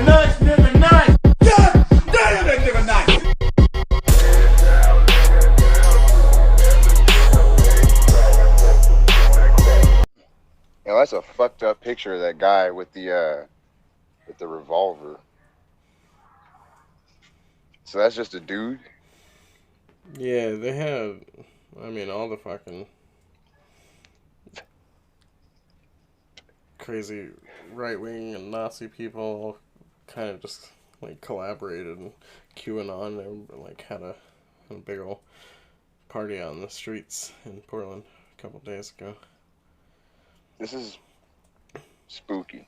nigga nice. God damn, that nigga nice. You know, that's a fucked up picture of that guy with the revolver. So that's just a dude? Yeah, they had, I mean, all the fucking crazy right-wing and Nazi people all kind of just, like, collaborated, and QAnon, and, like, had a big old party on the streets in Portland a couple days ago. This is spooky.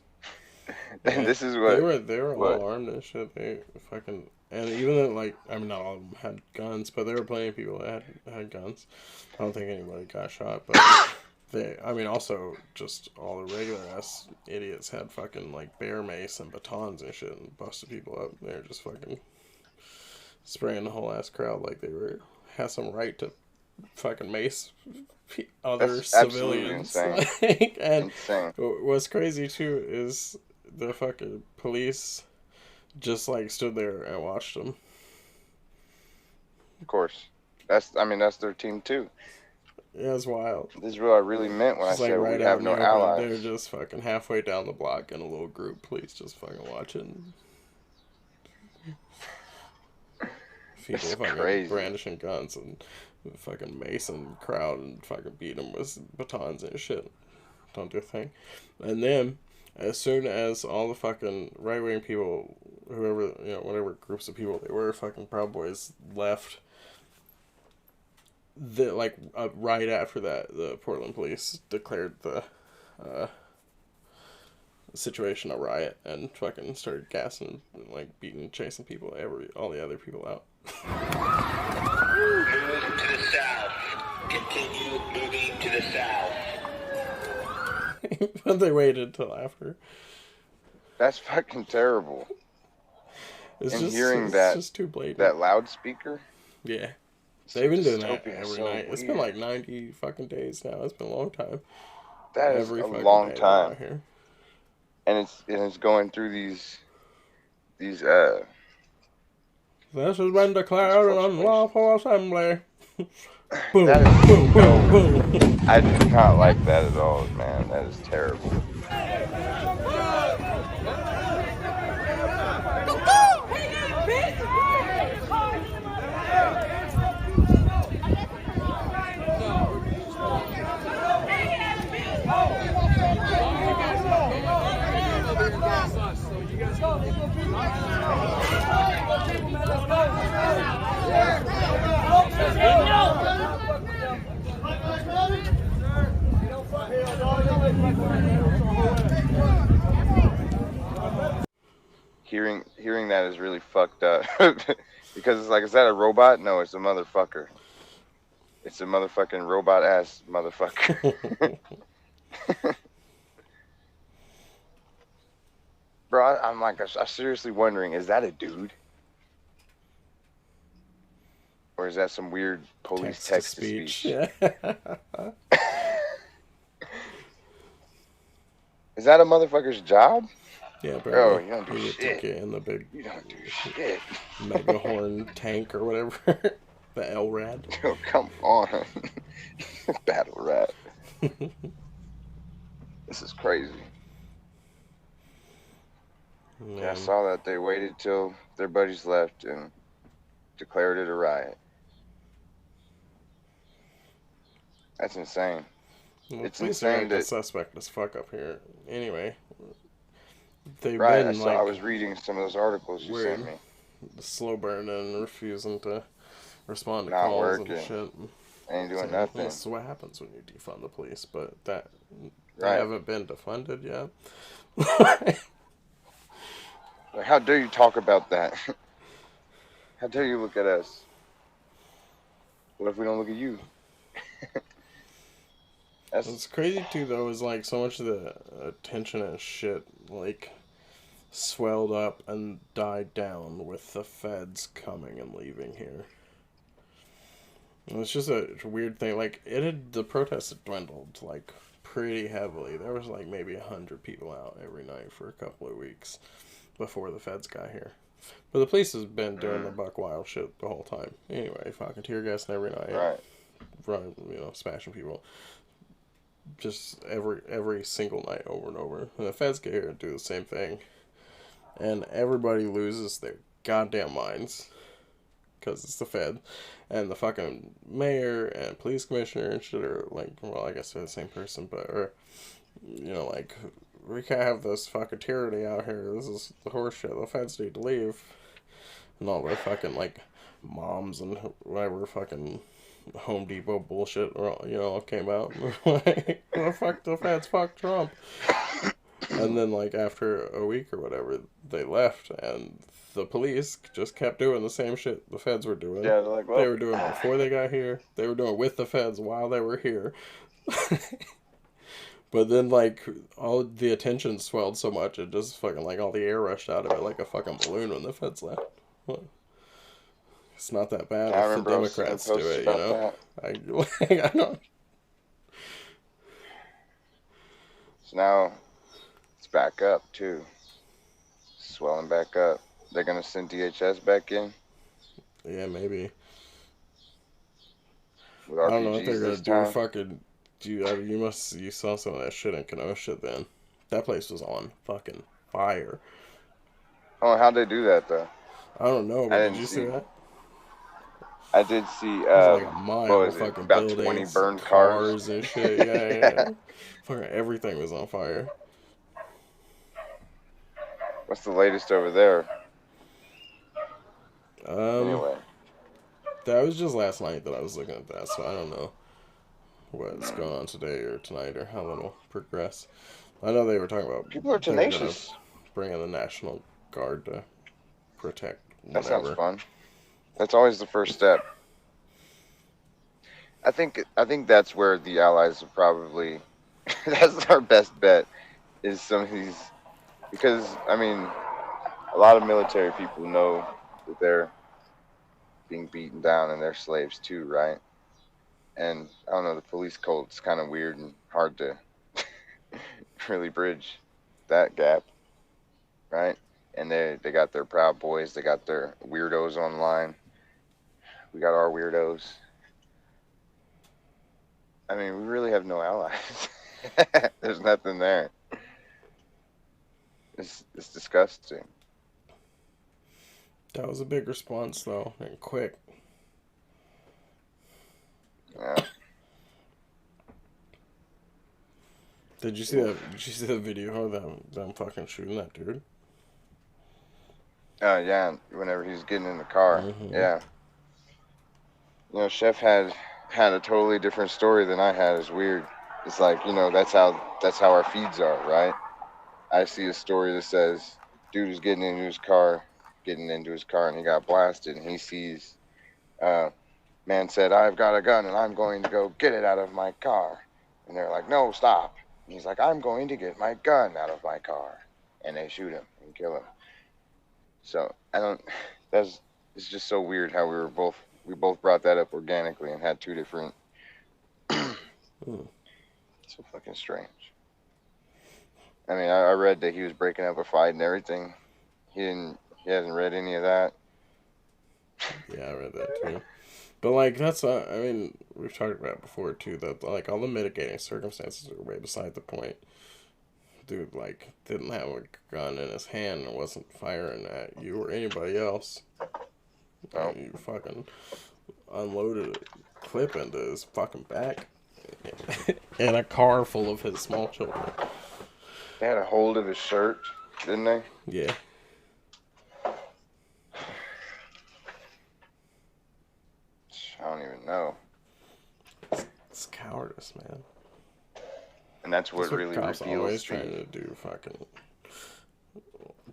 Yeah, This is what they were all armed and shit. They fucking, and even though, like, I mean, not all of them had guns, but there were plenty of people that had guns. I don't think anybody got shot, but I mean, also just all the regular ass idiots had fucking like bear mace and batons and shit and busted people up. They're just fucking spraying the whole ass crowd like they had some right to fucking mace other That's civilians. insane. And insane. what's crazy too is the fucking police just like stood there and watched them. Of course. That's their team too. Yeah, it's wild. This is what I really meant when I said right we have no allies. They're just fucking halfway down the block in a little group. Police just fucking watching. People fucking crazy. brandishing guns and fucking mace and crowd and fucking beat them with batons and shit. Don't do a thing. And then, as soon as all the fucking right-wing people, whoever, you know, whatever groups of people they were, fucking Proud Boys left, right after that, the Portland police declared the situation a riot and fucking started gassing, like beating, chasing people, all the other people out. Move to the south. Continue moving to the south. But they waited till after. That's fucking terrible. It's just too blatant. That loudspeaker. Yeah. They've been doing that every so night. weird. It's been like 90 fucking days now. It's been a long time. That is a long time. Here. And it's going through these This has been declared an unlawful assembly. Boom, that is, boom, boom, boom. I do not like that at all, man. That is terrible. Hearing that is really fucked up. Because it's like, is that a robot? No, it's a motherfucker. It's a motherfucking robot ass motherfucker. Bro, I'm seriously wondering, is that a dude? Or is that some weird police text-to-speech? Yeah. Is that a motherfucker's job? Yeah, bro, you don't do shit. Get in the big, You don't do shit. megahorn tank or whatever. The LRAD. Oh, come on. Battle rat. This is crazy. Yeah, I saw that they waited till their buddies left and declared it a riot. That's insane. Well, It's insane that suspect as fuck up here. Anyway, they've right. been I was reading some of those articles you sent me. Slow burning and refusing to respond to Not calls working. and shit. Ain't doing nothing. This is what happens when you defund the police, but they Right. haven't been defunded yet. Like, how dare you talk about that? How dare you look at us? What if we don't look at you? What's crazy too, though, is like so much of the attention and shit like swelled up and died down with the feds coming and leaving here. And it's just a weird thing. Like the protests had dwindled like pretty heavily. There was like maybe 100 people out every night for a couple of weeks, before the feds got here. But the police has been doing the buck wild shit the whole time. Anyway, fucking tear gas every night, Right. running, smashing people, just every single night over and over. And the feds get here and do the same thing, and everybody loses their goddamn minds because it's the Fed, and the fucking mayor and police commissioner and shit are like, well, I guess they're the same person, but like, we can't have this fucking tyranny out here. This is the horse shit. The feds need to leave. And all their fucking, like, moms and whatever fucking Home Depot bullshit, all came out. Like, well, fuck the feds, fuck Trump. And then, like, after a week or whatever, they left, and the police just kept doing the same shit the feds were doing. Yeah, they're like, well, they were doing before they got here. They were doing with the feds while they were here. But then, like, all the attention swelled so much, it just fucking, like, all the air rushed out of it like a fucking balloon when the feds left. Well, it's not that bad I if the remember I was seeing Democrats do posts it, about I don't. So now it's back up too, swelling back up. They're gonna send DHS back in Yeah, maybe. with I don't know what RPGs they're gonna this do. time. Fucking, dude, you saw some of that shit in Kenosha then. That place was on fucking fire. Oh, how'd they do that though? I don't know, I but did didn't you see see. that? I did see. It was like a What mile was of it? fucking About 20 buildings, burned cars and shit. Yeah. Yeah. Fucking everything was on fire. What's the latest over there? Um, Anyway, that was just last night that I was looking at that, so I don't know what's going on today or tonight or how it'll progress. I know they were talking about people are they were gonna tenacious. bring in the National Guard to protect That sounds whatever. fun. That's always the first step. I think that's where the Allies are probably. That's our best bet. Is some of these, because I mean, a lot of military people know that they're being beaten down and they're slaves too, right? And I don't know, the police cult's kind of weird and hard to really bridge that gap, right? And they got their Proud Boys, they got their weirdos online. We got our weirdos. I mean, we really have no allies. There's nothing there. It's disgusting. That was a big response though, and quick. Yeah. Did you see that? Did you see the video of them fucking shooting that dude? Yeah. Whenever he's getting in the car, Mhm. yeah. Chef had a totally different story than I had. It's weird. It's like, that's how our feeds are, right? I see a story that says dude was getting into his car, and he got blasted, and he sees man said, "I've got a gun and I'm going to go get it out of my car." And they're like, "No, stop." And he's like, "I'm going to get my gun out of my car." And they shoot him and kill him. So it's just so weird how we both brought that up organically and had two different. So fucking strange. I mean, I read that he was breaking up a fight and everything. He hasn't read any of that. Yeah, I read that too. But like that's I mean, we've talked about it before too that like all the mitigating circumstances are way beside the point. Dude like didn't have a gun in his hand and wasn't firing at you or anybody else. Oh. You fucking unloaded a clip into his fucking back. In a car full of his small children. They had a hold of his shirt, didn't they? Yeah. I don't even know. It's cowardice, man. And that's what That's what really cops reveals always trying to do. Fucking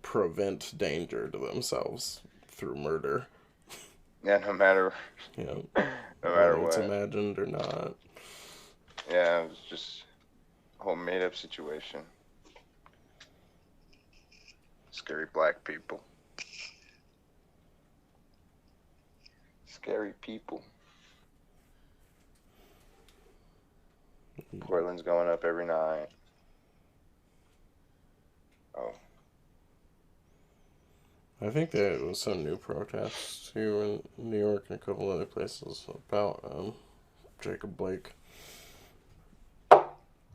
prevent danger to themselves through murder. Yeah, no matter No matter whether it's what. imagined or not. Yeah, it was just a whole made up situation. Scary black people. Scary people. Portland's going up every night. Oh. I think there was some new protests too in New York and a couple other places about Jacob Blake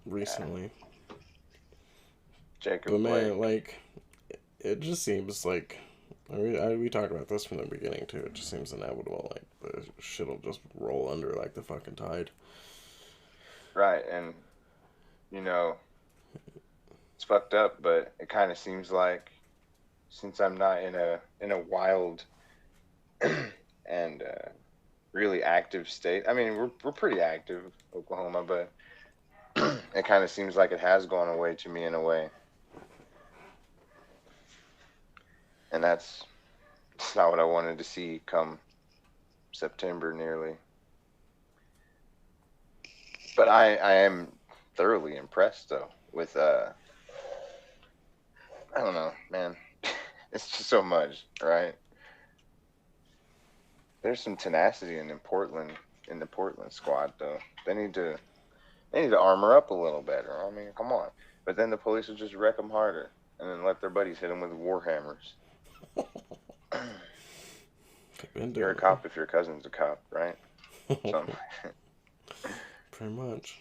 recently. Jacob But Blake. man, like, it just seems like we talked about this from the beginning too. It just seems inevitable. Like the shit'll just roll under like the fucking tide. Right, and you know, it's fucked up, but it kind of seems like since I'm not in a wild and really active state. I mean, we're pretty active, Oklahoma, but it kind of seems like it has gone away to me in a way, and that's not what I wanted to see come September nearly. But I am thoroughly impressed though with I don't know, man. It's just so much, right? There's some tenacity in the Portland squad though. They need to armor up a little better. I mean, come on. But then the police will just wreck them harder and then let their buddies hit them with war hammers. You're a cop if your cousin's a cop, right? Pretty much.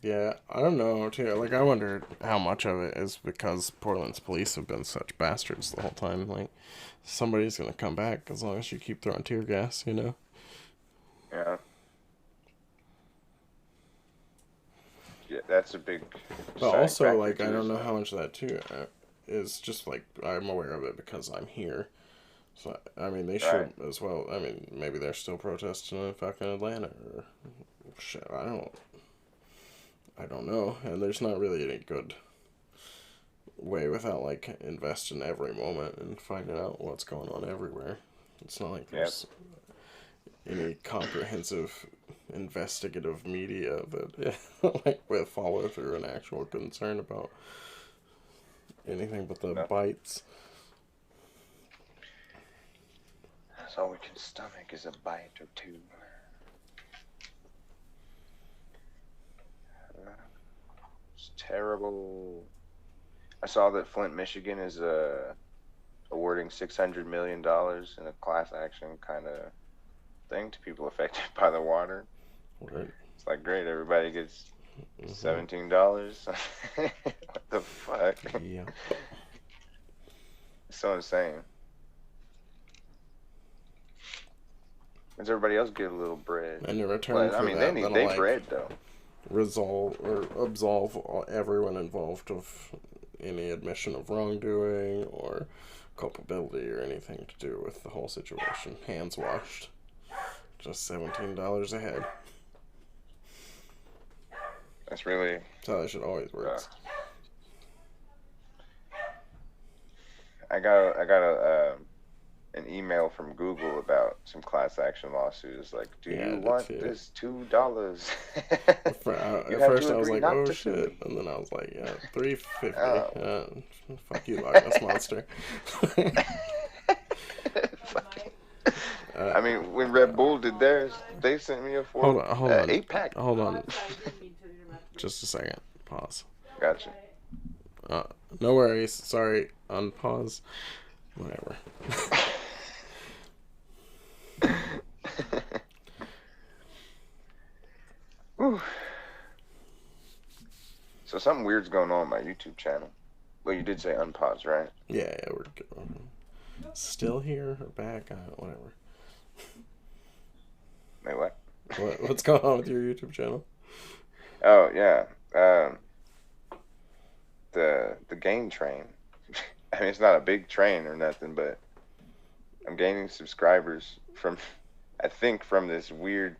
Yeah, I don't know too. Like, I wonder how much of it is because Portland's police have been such bastards the whole time. Like, somebody's gonna come back as long as you keep throwing tear gas, you know? Yeah. Yeah, that's a big. But also, like, I don't know how much of that too is just like I'm aware of it because I'm here. So I mean, they should as well. I mean, maybe they're still protesting in fucking Atlanta or shit. I don't know. And there's not really any good way without like invest in every moment and finding out what's going on everywhere. It's not like there's any comprehensive investigative media that like with follow through and actual concern about anything but the bites. That's all we can stomach is a bite or two. It's terrible. I saw that Flint, Michigan is awarding $600 million in a class action kind of thing to people affected by the water. Right. It's like, great, everybody gets $17. What the fuck? Yeah. It's so insane. Does everybody else get a little bread? And in return for that, they need their bread though. Resolve or absolve everyone involved of any admission of wrongdoing or culpability or anything to do with the whole situation. Hands washed. Just $17 a head. That's really. That's how that shit always works. I got an email from Google about some class action lawsuits. Like, do you want this $2? At first I was like, oh shit, and then I was like, yeah, $3.50. Fuck you, Loch Ness Monster. I mean, when Red Bull did theirs, they sent me a 8-pack. Hold on. Just a second. Pause. Gotcha. No worries. Sorry. Unpause. Whatever. So something weird's going on my YouTube channel. Well, you did say unpause, right? Yeah, we're good. Still here or back? Whatever. Wait, what? What's going on with your YouTube channel? Oh yeah, the gain train. I mean, it's not a big train or nothing, but I'm gaining subscribers from this weird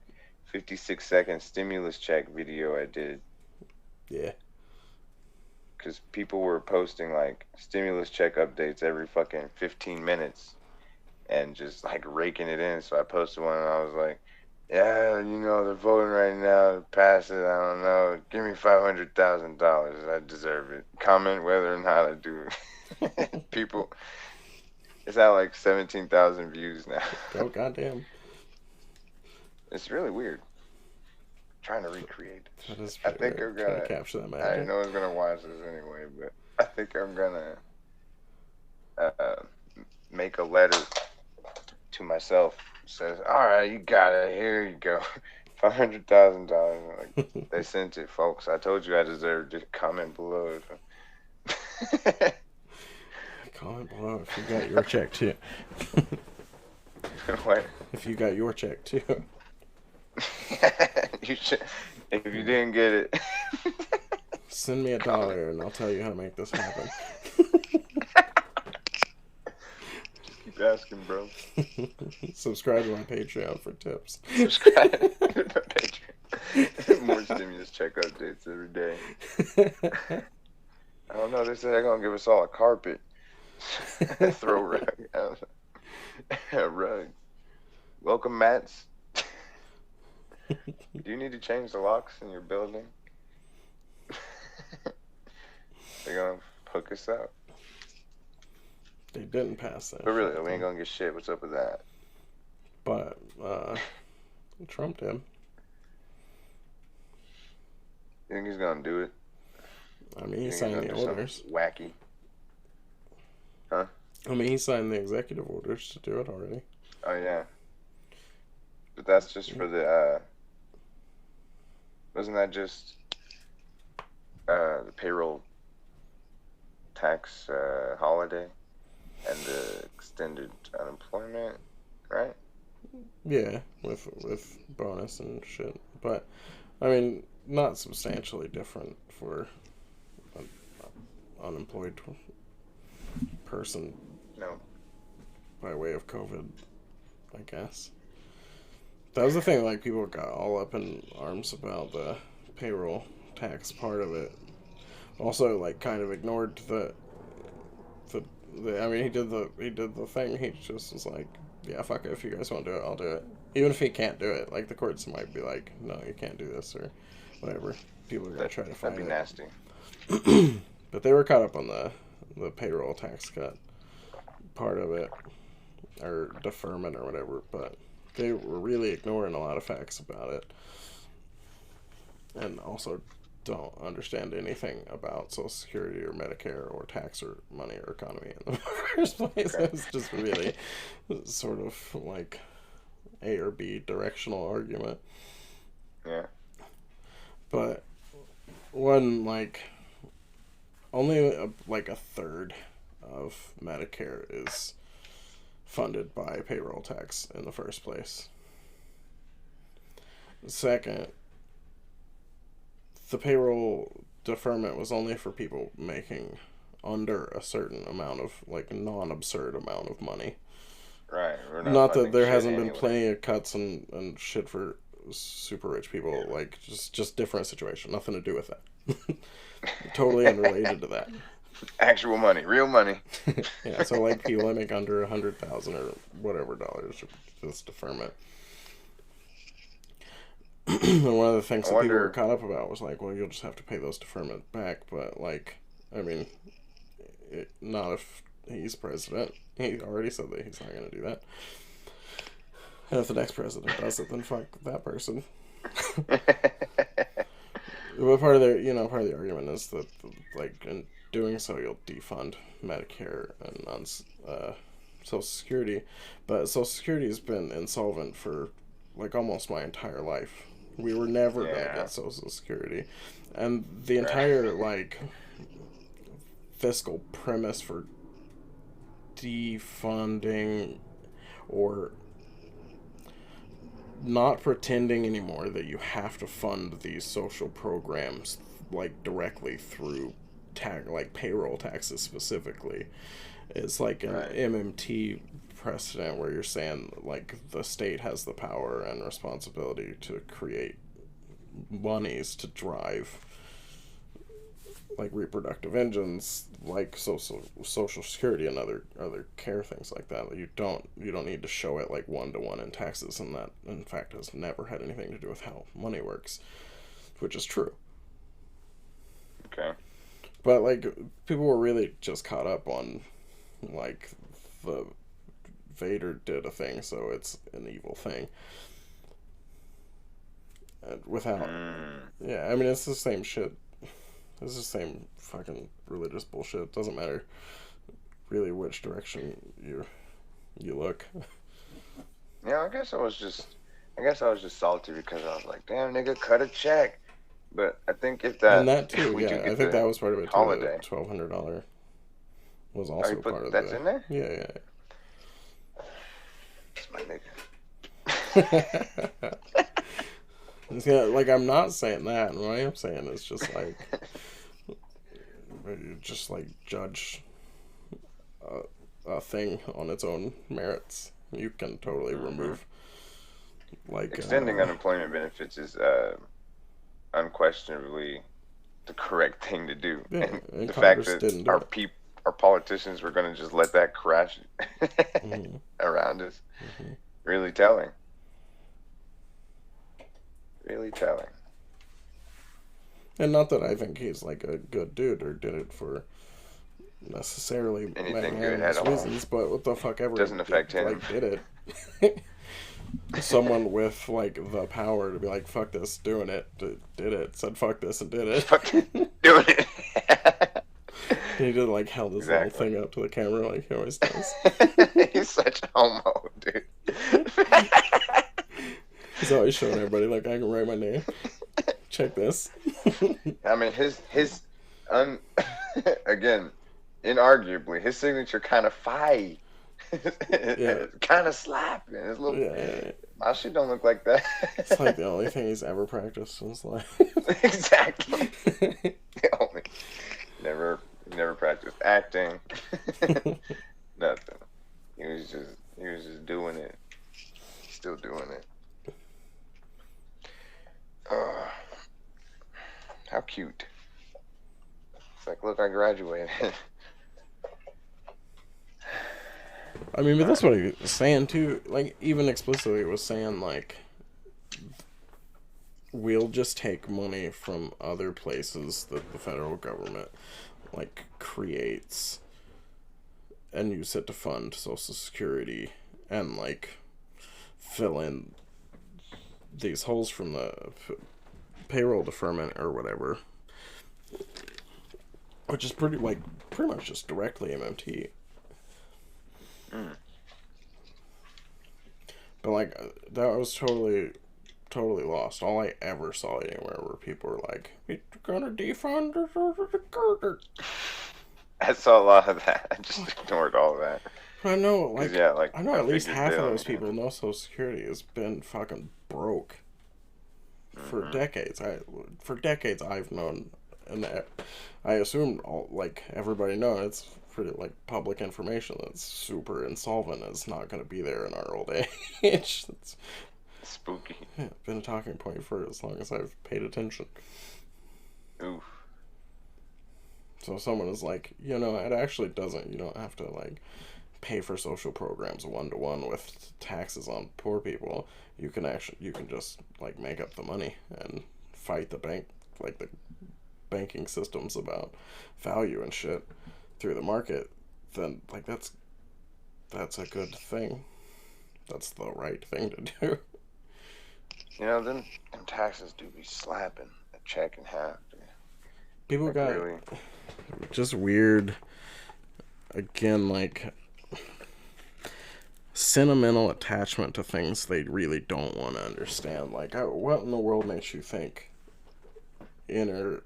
56-second stimulus check video I did. Yeah. Because people were posting like stimulus check updates every fucking 15 minutes and just like raking it in. So I posted one and I was like, yeah, you know, they're voting right now to pass it. I don't know. Give me $500,000. I deserve it. Comment whether or not I do. People, it's at like 17,000 views now. Oh, goddamn. It's really weird. Trying to recreate it. That is I pretty think weird. I'm Trying gonna. to capture that I magic. know it's gonna watch this anyway, but I think I'm gonna uh, make a letter to myself. It says, "All right, you got it. Here you go, $500,000." Like they sent it, folks. I told you I deserved it. Comment below. Comment below if you got your check too. What? If you got your check too. You should. If you didn't get it, Send me $1 and I'll tell you how to make this happen. keep asking, bro. Subscribe to my Patreon for tips. Subscribe to my Patreon. More stimulus check updates every day. I don't know. They said they're gonna give us all a carpet. Throw rug out. A rug. Welcome, mats. Do you need to change the locks in your building? They're gonna hook us up. They didn't pass that. But really, shit, we ain't though. gonna get shit. What's up with that? But Trump did. You think he's gonna do it? I mean, he You think he's signed gonna the do something orders. wacky. Huh? I mean, he signed the executive orders to do it already. Oh yeah. But that's just for the. Wasn't that just the payroll tax holiday and the extended unemployment, right? Yeah, with bonus and shit. But I mean, not substantially different for an unemployed person No. by way of COVID, I guess. That was the thing, like, people got all up in arms about the payroll tax part of it. Also, like, kind of ignored the I mean, he did the thing. He just was like, yeah, fuck it. If you guys want to do it, I'll do it. Even if he can't do it, like, the courts might be like, no, you can't do this, or whatever. People are going to try to fight That'd be it. nasty. But they were caught up on the payroll tax cut part of it, or deferment or whatever, but they were really ignoring a lot of facts about it, and also don't understand anything about Social Security or Medicare or tax or money or economy in the first place. Okay. It's just really sort of like A or B directional argument. Yeah. But one, like, only like a third of Medicare is funded by payroll tax in the first place. Second, the payroll deferment was only for people making under a certain amount of, like, non-absurd amount of money. Right. We're Not that funding there shit hasn't been anyway. plenty of cuts and shit for super rich people, like, just different situation, nothing to do with that. Totally unrelated to that. Actual money, real money. Yeah, so, like, people that make under 100,000 or whatever dollars, this deferment. And one of the things that people were caught up about was like, well, you'll just have to pay those deferment back, but, like, I mean, not if he's president. He already said that he's not going to do that. And if the next president does it, then fuck that person. But part of the argument is that, like, in doing so, you'll defund Medicare and Social Security. But Social Security has been insolvent for, like, almost my entire life. We were never going to get Social Security. And the entire, like, fiscal premise for defunding or not pretending anymore that you have to fund these social programs, like, directly through like payroll taxes specifically. It's like an MMT precedent where you're saying, like, the state has the power and responsibility to create monies to drive, like, reproductive engines, like social security and other care things like that. You don't need to show it, like, 1-to-1 in taxes, and that in fact has never had anything to do with how money works, which is true. Okay. But, like, people were really just caught up on, like, the Vader did a thing, so it's an evil thing. without. Yeah, I mean, it's the same shit. It's the same fucking religious bullshit. It doesn't matter really which direction you look. Yeah, I guess I was just salty because I was like, damn, nigga, cut a check. But I think if that And that too, we do yeah, get I think the that was part of it too. holiday. The $1,200 was Oh, also you put part of that's the. in there? Yeah, That's my nigga. yeah. Yeah, like I'm not saying that. What I am saying is just like, you just like judge a thing on its own merits. You can totally remove like Extending unemployment benefits is unquestionably the correct thing to do. Yeah, and and the Congress fact didn't that do our politicians were going to just let that crash Mhm. around us, really telling. Really telling. And not that I think he's like a good dude or did it for necessarily Anything good magnanimous at all. reasons, but what the fuck ever Doesn't affect him. Like did it. Someone with like the power to be like fuck this, doing it, did it, said fuck this and did it. Fucking doing it. He did like held his little thing up to the camera like he always does. He's such a homo, dude. He's always showing everybody like I can write my name. Check this. I mean, again, inarguably, his signature kind of fire. Yeah. Kind of slapping. It's a little. Yeah. My shit don't look like that. It's like the only thing he's ever practiced in his life. Exactly. The only. Never practiced acting. Nothing. He was just doing it. Still doing it. How cute. It's like, look, I graduated. I mean, but that's what he was saying too. Like, even explicitly, it was saying like, we'll just take money from other places that the federal government like creates and use it to fund Social Security and like fill in these holes from the payroll deferment or whatever, which is pretty much just directly MMT. But like that was totally lost. All I ever saw anywhere were people were like, "It's gonna defund." I saw a lot of that. I just ignored all of that. I know, like, Yeah, like I know at least figured half of they'll- those people know Social Security has been fucking broke for decades. For decades I've known, and I assume everybody knows it's pretty like public information that's super insolvent is not going to be there in our old age. It's Spooky. been a talking point for as long as I've paid attention. Oof. So someone is like, it actually doesn't. You don't have to like pay for social programs 1-to-1 with taxes on poor people. You can just like make up the money and fight the banking systems about value and shit through the market. Then like that's a good thing. That's the right thing to do. Them taxes do be slapping a check in half. Dude. People Like, got really? just weird, again, like sentimental attachment to things they really don't want to understand. Like, what in the world makes you think international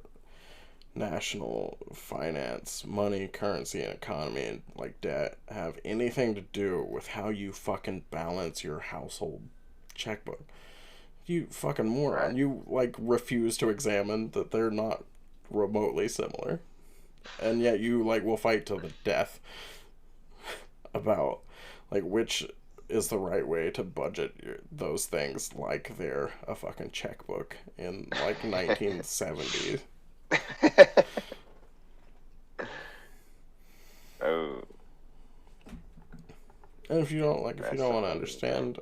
finance, money, currency, and economy, and like debt have anything to do with how you fucking balance your household checkbook? You fucking moron. Right. You like refuse to examine that they're not remotely similar, and yet you like will fight to the death about like which is the right way to budget those things like they're a fucking checkbook in like 1970s. Oh. And if you don't want to understand,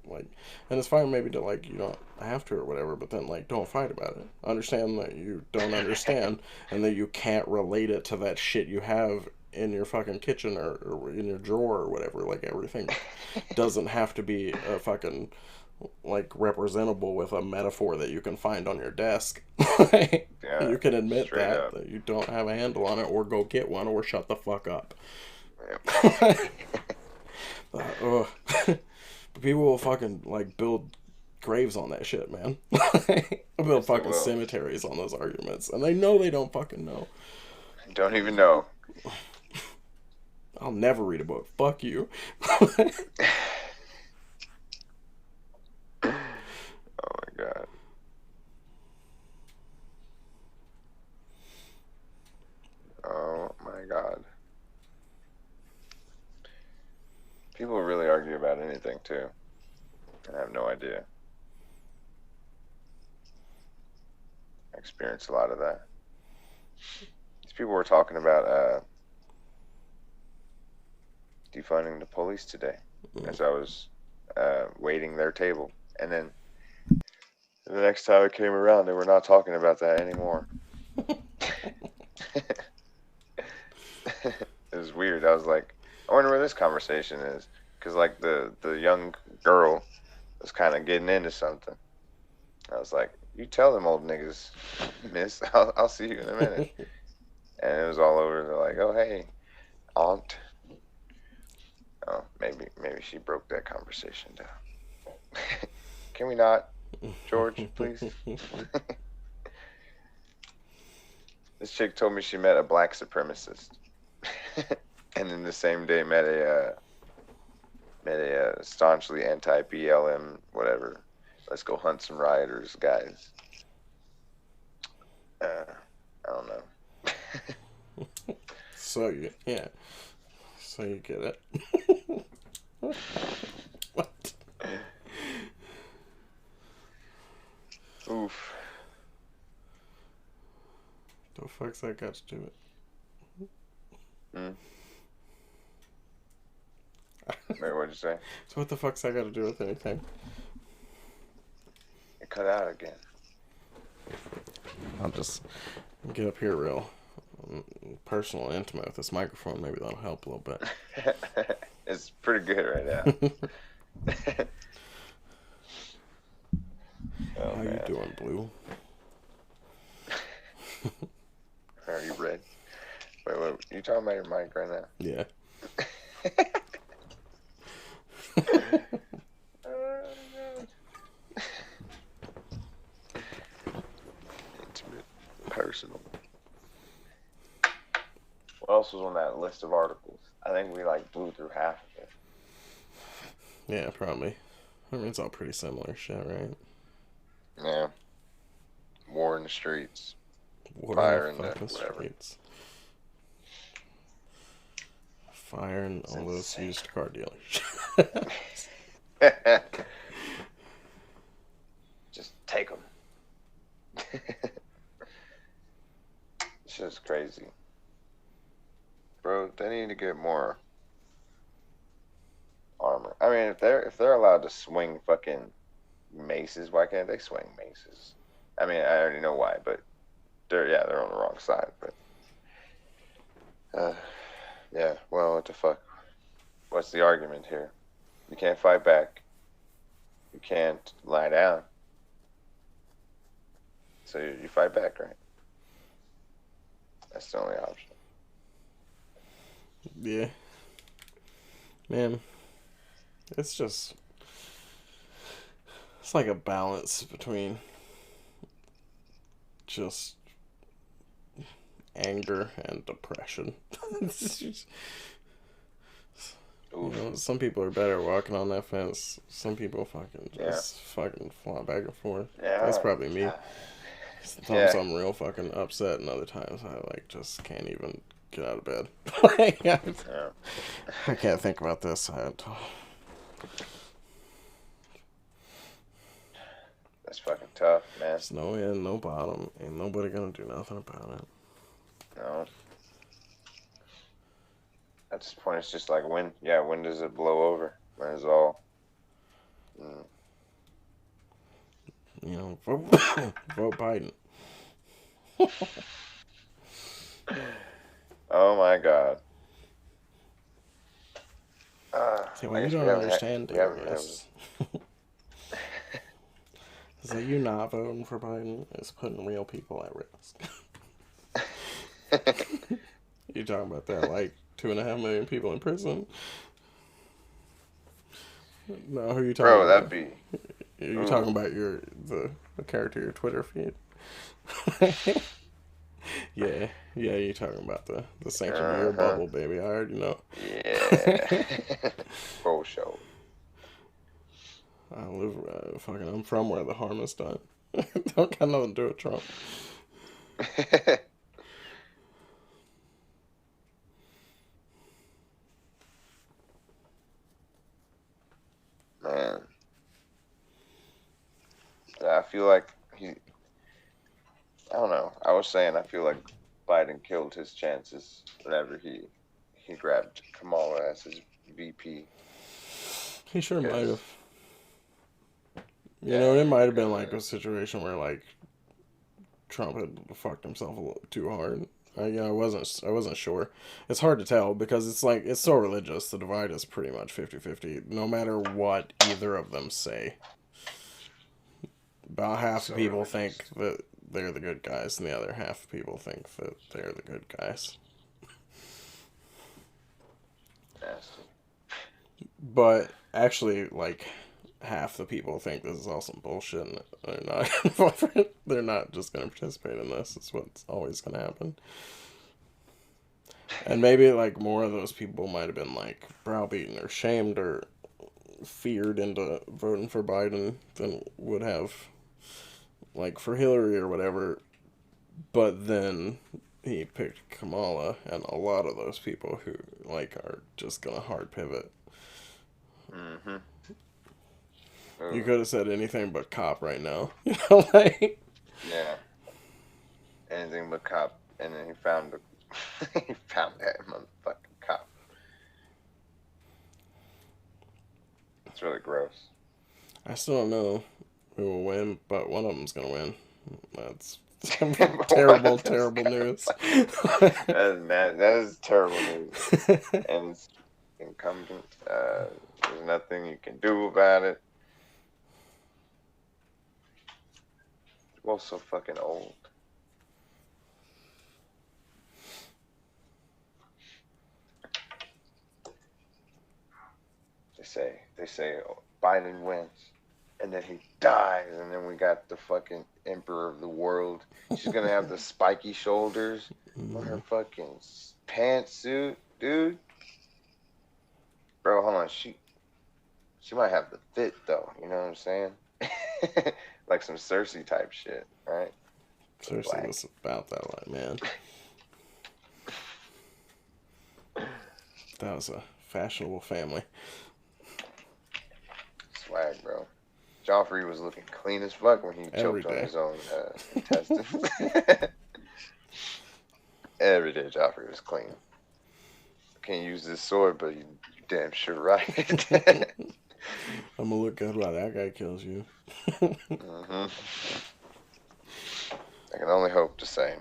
and it's fine maybe to like you don't have to or whatever, but then like don't fight about it. Understand that you don't understand and that you can't relate it to that shit you have in your fucking kitchen or in your drawer or whatever. Like everything doesn't have to be a fucking like representable with a metaphor that you can find on your desk. Yeah, You can admit straight up. that you don't have a handle on it, or go get one, or shut the fuck up. Yeah. Ugh. But people will fucking like build graves on that shit, man. Build Yes, they fucking will. cemeteries on those arguments, and they know they don't fucking know. Don't even know. I'll never read a book. Fuck you. Oh my god. Oh my god. People really argue about anything too. And I have no idea. I experience a lot of that. These people were talking about defunding the police today as I was waiting their table. And then the next time it came around, they were not talking about that anymore. It was weird. I was like, I wonder where this conversation is. Because, like, the young girl was kind of getting into something. I was like, you tell them old niggas, miss. I'll see you in a minute. And it was all over. They're like, oh, hey, aunt. Oh, maybe she broke that conversation down. Can we not, George, please? This chick told me she met a black supremacist. And then the same day met a staunchly anti-BLM, whatever. Let's go hunt some rioters, guys. I don't know. So you get it. What? Oof. The fuck's that got to do it? Wait, what'd you say? So what the fuck's that got to do with anything? It cut out again. I'll just get up here real personal and intimate with this microphone. Maybe that'll help a little bit. It's pretty good right now. Oh, How man. you doing, Blue? Are you red? Wait, you talking about your mic right now? Yeah. Intimate, personal. What else was on that list of articles? I think we like blew through half of it. Yeah, probably. I mean, it's all pretty similar shit, right? Yeah. War in the streets. War Fire in in the the fucking whatever. streets. Fire in all those insane. used car dealers. Just take them. It's just crazy. Bro, they need to get more armor. I mean, if they're allowed to swing fucking maces, why can't they swing maces? I mean, I already know why, but they're on the wrong side. But yeah, well, what the fuck? What's the argument here? You can't fight back. You can't lie down. So you fight back, right? That's the only option. Yeah. Man. It's like a balance between just anger and depression. It's just, you know, some people are better walking on that fence. Some people fucking just fucking fly back and forth. Yeah. That's probably me. Sometimes I'm real fucking upset, and other times I like just can't even get out of bed. I can't think about this. That's fucking tough, man. There's no end, no bottom. Ain't nobody gonna do nothing about it. No. At this point, it's just like when does it blow over? When is all? You know, vote Biden. Oh my God. See, what you don't understand is So you not voting for Biden is putting real people at risk. You talking about that like 2.5 million people in prison? No, who are you talking Bro, about? that'd be. Are you Ooh. talking about the character your Twitter feed? Yeah, you're talking about the Sanctity your bubble, baby. I already know. Yeah. For sure. I live I'm from where the harm is done. Don't got nothing to do with Trump. Man. I feel like I don't know. I was saying I feel like Biden killed his chances whenever he grabbed Kamala as his VP. He sure might have. You Yeah, know, it might have been like a situation where like Trump had fucked himself a little too hard. I wasn't sure. It's hard to tell because it's so religious. The divide is pretty much 50-50, no matter what either of them say. About half So of people religious. think that they're the good guys, and the other half of people think that they're the good guys. Nasty. But actually, like, half the people think this is all some bullshit, and they're not. They're not just going to participate in this. It's what's always going to happen. And maybe like more of those people might have been like browbeaten or shamed or feared into voting for Biden than would have like for Hillary or whatever. But then he picked Kamala, and a lot of those people who like are just gonna hard pivot. Mm-hmm. You could have said anything but cop right now. You know, like Yeah. Anything but cop, and then he found he found that motherfucking cop. It's really gross. I still don't know who will win, but one of them's gonna win. That's terrible, terrible news. That is terrible news, and it's incumbent. There's nothing you can do about it. We're so fucking old. They say Biden wins, and then he dies, and then we got the fucking emperor of the world. She's gonna have the spiky shoulders on her fucking pantsuit, dude. Bro, hold on. She might have the fit though. You know what I'm saying? Like some Cersei type shit, right? Seriously, was about that life, man. That was a fashionable family. Swag, bro. Joffrey was looking clean as fuck when he Every choked on day. his own intestines. Every day Joffrey was clean. Can't use this sword, but you damn sure right. I'm gonna look good while that guy kills you. Mm-hmm. I can only hope the same.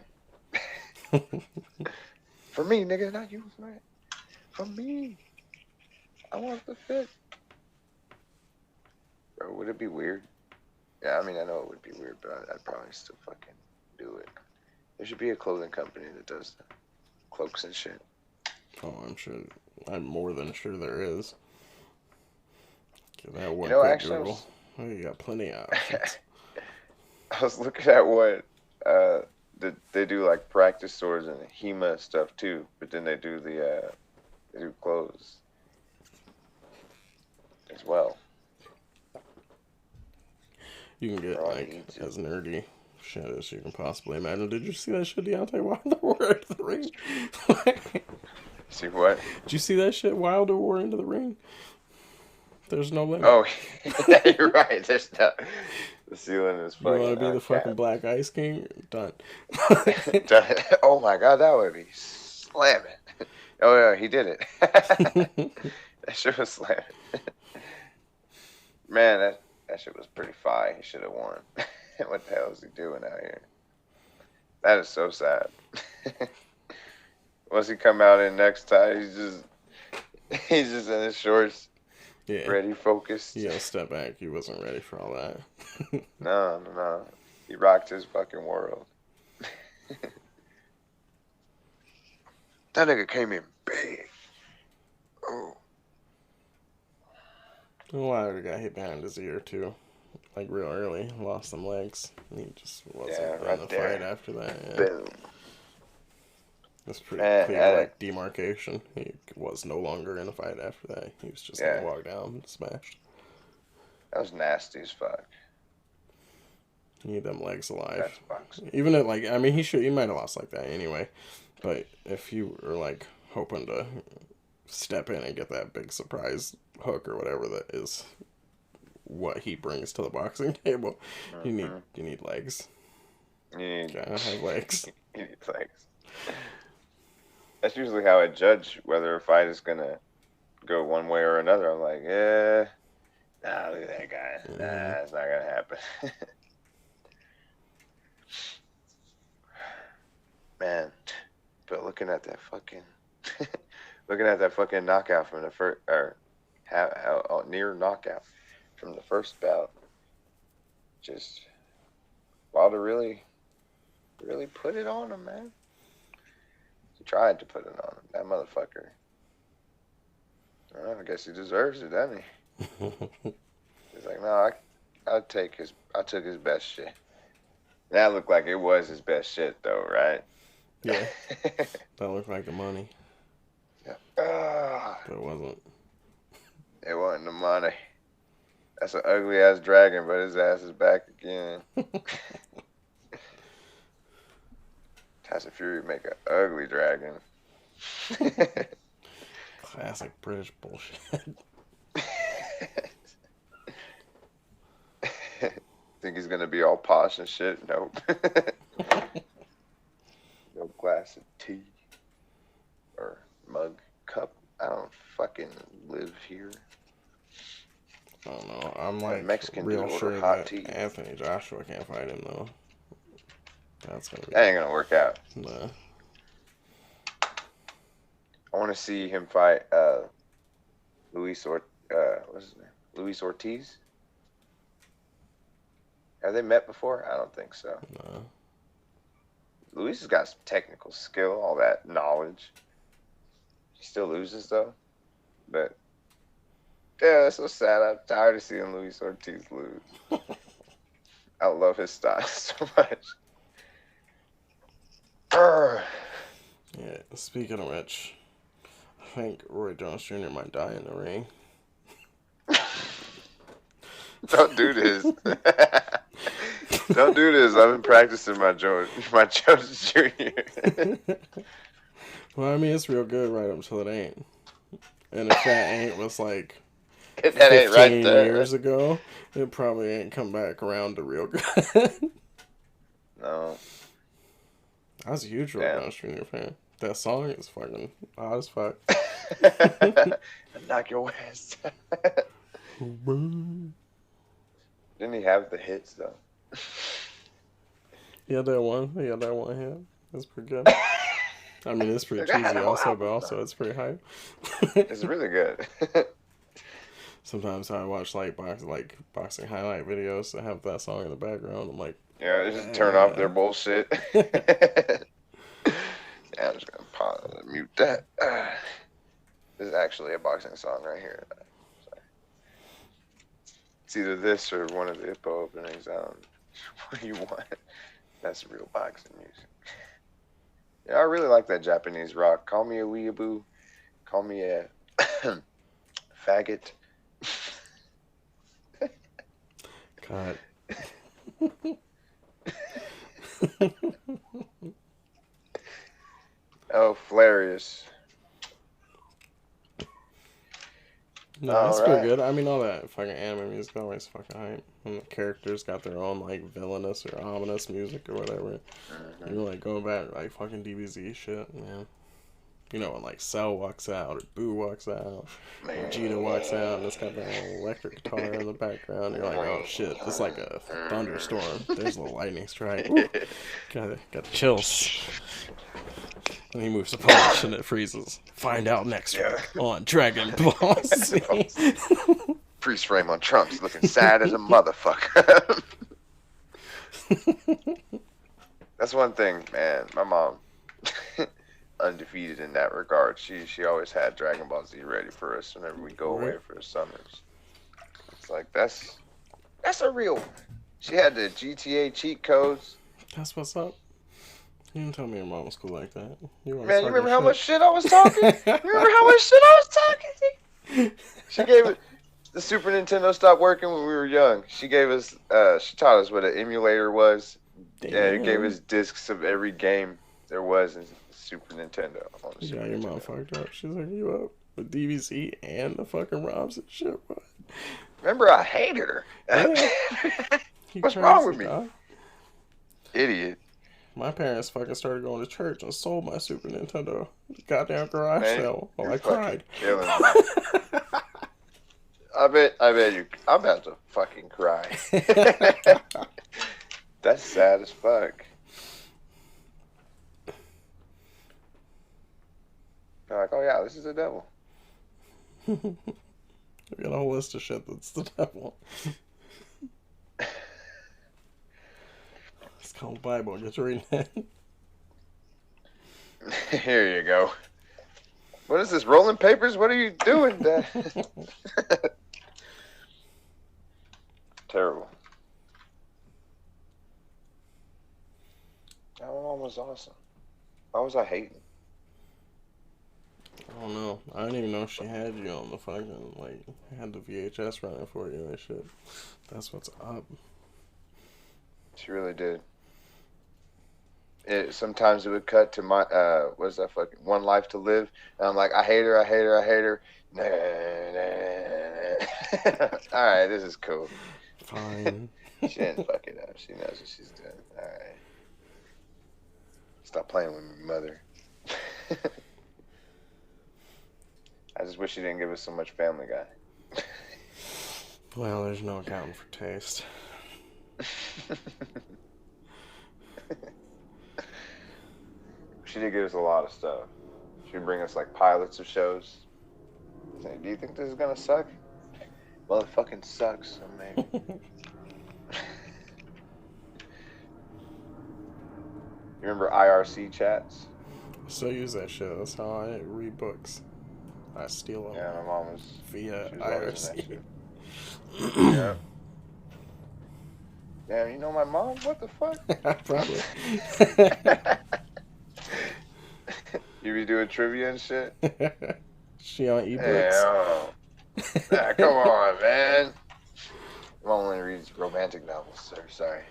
For me, nigga, not you, man. For me. I want the fit. Bro, would it be weird? Yeah, I mean, I know it would be weird, but I'd probably still fucking do it. There should be a clothing company that does cloaks and shit. Oh, I'm sure. I'm more than sure there is. Give that one You know, quick actually, Google. Oh, you got plenty of options. I was looking at what they do, like practice swords and HEMA stuff too, but then they do they do clothes as well. You can get Bro, I like need to. as nerdy shit as you can possibly imagine. Did you see that shit Deontay Wilder wore into the ring? See what? Did you see that shit Wilder wore into the ring? There's no limit. Oh, yeah, you're right. There's no, the ceiling is You fucking want to be the fucking uncapped. Black Ice King? Done. Oh my god, that would be slamming. Oh yeah, he did it. That shit was slamming. Man, that shit was pretty fire. He should have won. What the hell is he doing out here? That is so sad. Once he come out in next time, he's just in his shorts Yeah. ready, focused. You gotta step back. He wasn't ready for all that. No. He rocked his fucking world. That nigga came in big. Oh. Well, I got hit behind his ear too, like real early. Lost some legs. He just wasn't in right the there. fight after that. Yeah. Boom. That's pretty Man, clear, like demarcation. He was no longer in a fight after that. He was just gonna walk down and smashed. That was nasty as fuck. You need them legs alive. That's boxing. Even at like, I mean, he might have lost like that anyway. But if you were like hoping to step in and get that big surprise hook or whatever that is what he brings to the boxing table, you need legs. You Gotta have legs. You need legs. That's usually how I judge whether a fight is gonna go one way or another. I'm like, yeah, nah, look at that guy. Nah, it's not gonna happen. Man, but looking at that fucking knockout from the first, or near knockout from the first bout, just Wilder really put it on him, man. He tried to put it on him. That motherfucker. I guess he deserves it, doesn't he? He's like, no, I took his best shit. That looked like it was his best shit, though, right? Yeah. That looked like the money. Yeah. But it wasn't. It wasn't the money. That's an ugly ass dragon, but his ass is back again. Tyson Fury make an ugly dragon. Classic British bullshit. Think he's gonna be all posh and shit? Nope. No glass of tea or mug cup. I don't fucking live here. I don't know. I'm like Mexican real dude sure order hot that tea. Anthony Joshua can't fight him though. That's gonna be. That ain't gonna work out. Nah. I want to see him fight Luis Ortiz. Have they met before? I don't think so. Nah. Luis has got some technical skill, all that knowledge. He still loses though. But yeah, that's so sad. I'm tired of seeing Luis Ortiz lose. I love his style so much. Yeah. Speaking of which, I think Roy Jones Jr. might die in the ring. Don't do this. Don't do this. I've been practicing my Jones Jr. Well, I mean, it's real good right up until it ain't. And if that ain't was like That ain't 15 right there. years ago, it probably ain't come back around to real good. No. I was a huge Roy Jones Jr. fan. That song is fucking hot as fuck. Knock your ass. Didn't he have the hits though? He had that one hit. That's pretty good. I mean, it's pretty cheesy also, but also it's pretty hype. It's really good. Sometimes I watch like boxing highlight videos that have that song in the background. I'm like, Yeah, they just turn off their bullshit. Yeah, I'm just gonna pause and mute that. This is actually a boxing song right here. Sorry. It's either this or one of the hippo openings. What do you want? That's real boxing music. Yeah, I really like that Japanese rock. Call me a weeaboo. Call me a faggot. God. Oh, hilarious. No, it's pretty good. I mean, all that fucking anime music always fucking hype. And the characters got their own, like, villainous or ominous music or whatever. Mm-hmm. You like, go back, like, fucking DBZ shit, man. You know, when, like, Cell walks out or Boo walks out or Vegeta walks out and it's got that little electric guitar in the background. You're like, oh, shit, this is like a thunderstorm. There's a little lightning strike. Ooh, got the chills. And he moves the punch and it freezes. Find out next week on Dragon Ball Z. Freeze frame on Trump's looking sad as a motherfucker. That's one thing, man. My mom, undefeated in that regard. She always had Dragon Ball Z ready for us whenever we go away for the summers. It's like that's a real one. She had the GTA cheat codes. That's what's up. You didn't tell me your mom was cool like that. Man, you remember how much shit I was talking? You remember how much shit I was talking? She gave it. The Super Nintendo stopped working when we were young. She gave us. She taught us what an emulator was. Damn. Yeah, it gave us discs of every game there was in Super Nintendo. Yeah, your mom fucked up. She's like, you up with DVC and the fucking ROMs and shit, bro. Remember, I hated her. Yeah. What's wrong with me? Dog. Idiot. My parents fucking started going to church and sold my Super Nintendo. Goddamn garage sale. Well, I cried. Killing me. I bet you. I'm about to fucking cry. That's sad as fuck. They're like, oh yeah, this is the devil. We got a whole list of shit that's the devil. It's called Bible. Get to reading it. Here you go. What is this, rolling papers? What are you doing, Dad? Terrible. That one was awesome. Why was I hating? I don't know. I didn't even know she had you on the fucking, like, had the VHS running for you and shit. That's what's up. She really did. Sometimes it would cut to my, what's that fucking, One Life to Live. And I'm like, I hate her, I hate her, I hate her. Alright, this is cool. Fine. She didn't fuck it up. She knows what she's doing. Alright. Stop playing with me, mother. I just wish she didn't give us so much Family Guy. Well, there's no accounting for taste. She did give us a lot of stuff. She'd bring us like pilots of shows. Say, do you think this is gonna suck? Well, it fucking sucks, so maybe. You remember IRC chats? I still use that shit. That's how I read books. I steal them. Yeah, my mom was via she was always in that IRC. shit. Yeah. Damn, you know my mom? What the fuck? Probably. You be doing trivia and shit? She on ebooks. Nah, come on, man. Mom only reads romantic novels, sir. Sorry.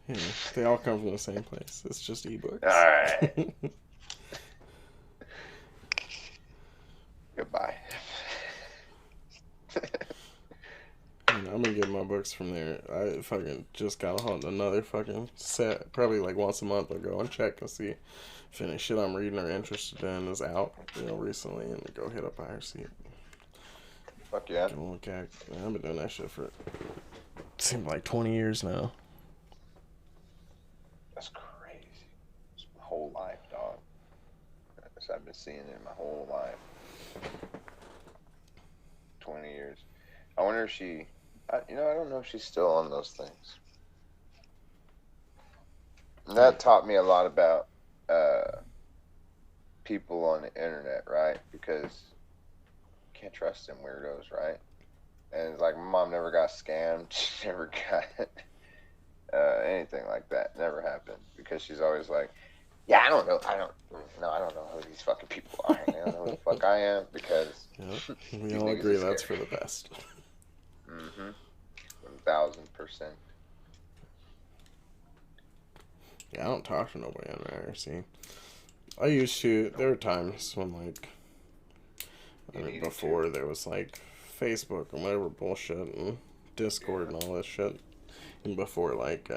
Yeah, they all come from the same place. It's just ebooks. Alright. Goodbye. I'm gonna get my books from there. I fucking just got another fucking set, probably like once a month. I'll go and check and see if any shit I'm reading or interested in is out, recently, and go hit up IRC. Fuck yeah. Get a look at. I've been doing that shit for seemed like 20 years now. That's crazy. It's my whole life, dog. I've been seeing it my whole life. 20 years. I wonder if she... I don't know if she's still on those things. And that taught me a lot about people on the internet, right? Because you can't trust them weirdos, right? And it's like my mom never got scammed. She never got anything like that. Never happened. Because she's always like, yeah, I don't know who these fucking people are. I don't know who the fuck I am because... Yep. We all agree that's for the best. Mm-hmm. 1000%. Yeah, I don't talk to nobody on IRC. I used to. There were times when, like, before there was, like, Facebook and whatever bullshit and Discord and all this shit. And before, like,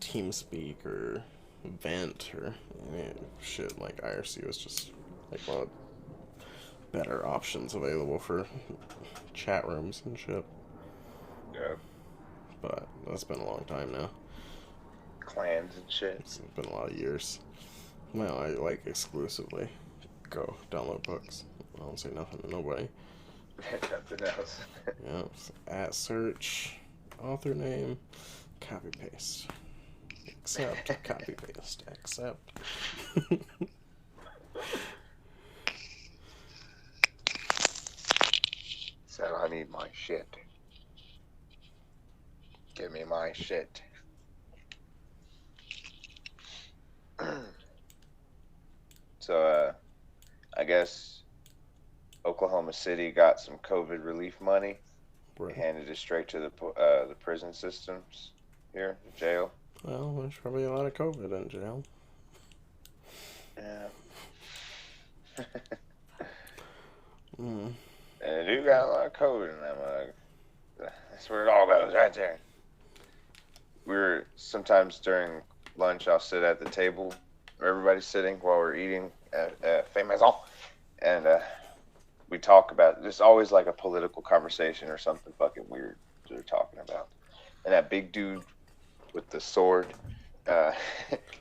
TeamSpeak or Vent or shit, like, IRC was just, like, one of the better options available for chat rooms and shit. Yeah. But that's been a long time now. Clans and shit. It's been a lot of years. Well, I like exclusively go download books. I don't say nothing to nobody. Nothing else. Yeah, at search, author name, copy paste. Accept, copy paste, accept. Said I need my shit. Give me my shit. So, I guess Oklahoma City got some COVID relief money, Right. handed it straight to the prison systems here, the jail. Well, there's probably a lot of COVID in jail. Yeah. Mm. And they do got a lot of COVID in that mug. That's where it all goes, right there. We're sometimes during lunch, I'll sit at the table where everybody's sitting while we're eating at Fait Maison, and we talk about. There's always like a political conversation or something fucking weird they're talking about. And that big dude with the sword,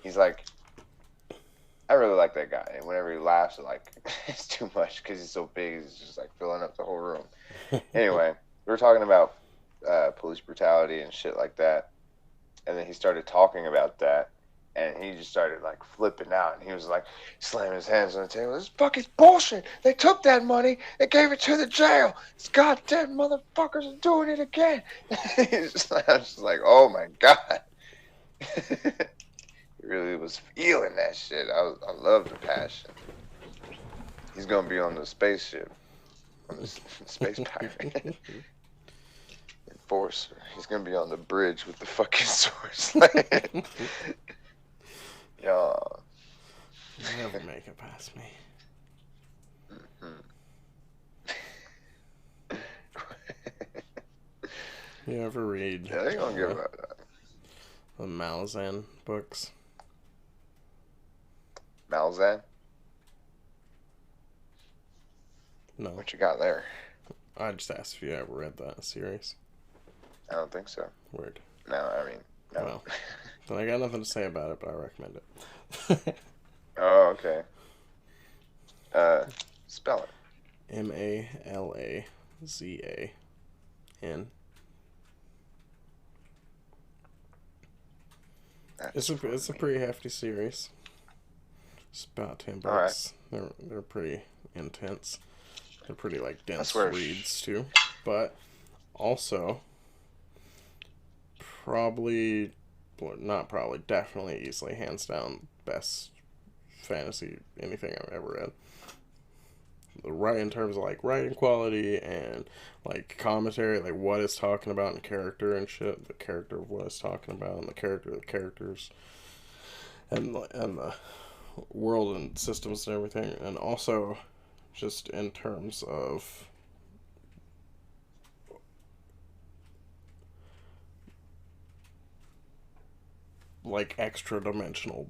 he's like, I really like that guy. And whenever he laughs, like it's too much because he's so big. He's just like filling up the whole room. Anyway, we were talking about police brutality and shit like that. And then he started talking about that, and he just started like flipping out, and he was like slamming his hands on the table. This fucking bullshit. They took that money and gave it to the jail. These goddamn motherfuckers are doing it again. I was just like, oh my god. He really was feeling that shit. I love the passion. He's gonna be on the spaceship, on the space pirate. Enforcer. He's gonna be on the bridge with the fucking sword. Y'all. Never make it past me. You ever read Yeah, they gonna give about that. the Malzahn books? Malzahn? No. What you got there? I just asked if you ever read that series. I don't think so. Weird. No, I mean, no. Well, then I got nothing to say about it, but I recommend it. Oh, okay. Spell it. Malazan. That's It's a pretty hefty series. It's about 10 All right. books. They're pretty intense. They're pretty like dense swear. reads too, but also definitely easily hands down best fantasy anything I've ever read. Right in terms of like writing quality and like commentary, like what it's talking about and character and shit, the character of what it's talking about and the character of the characters and the world and systems and everything, and also just in terms of like extra dimensional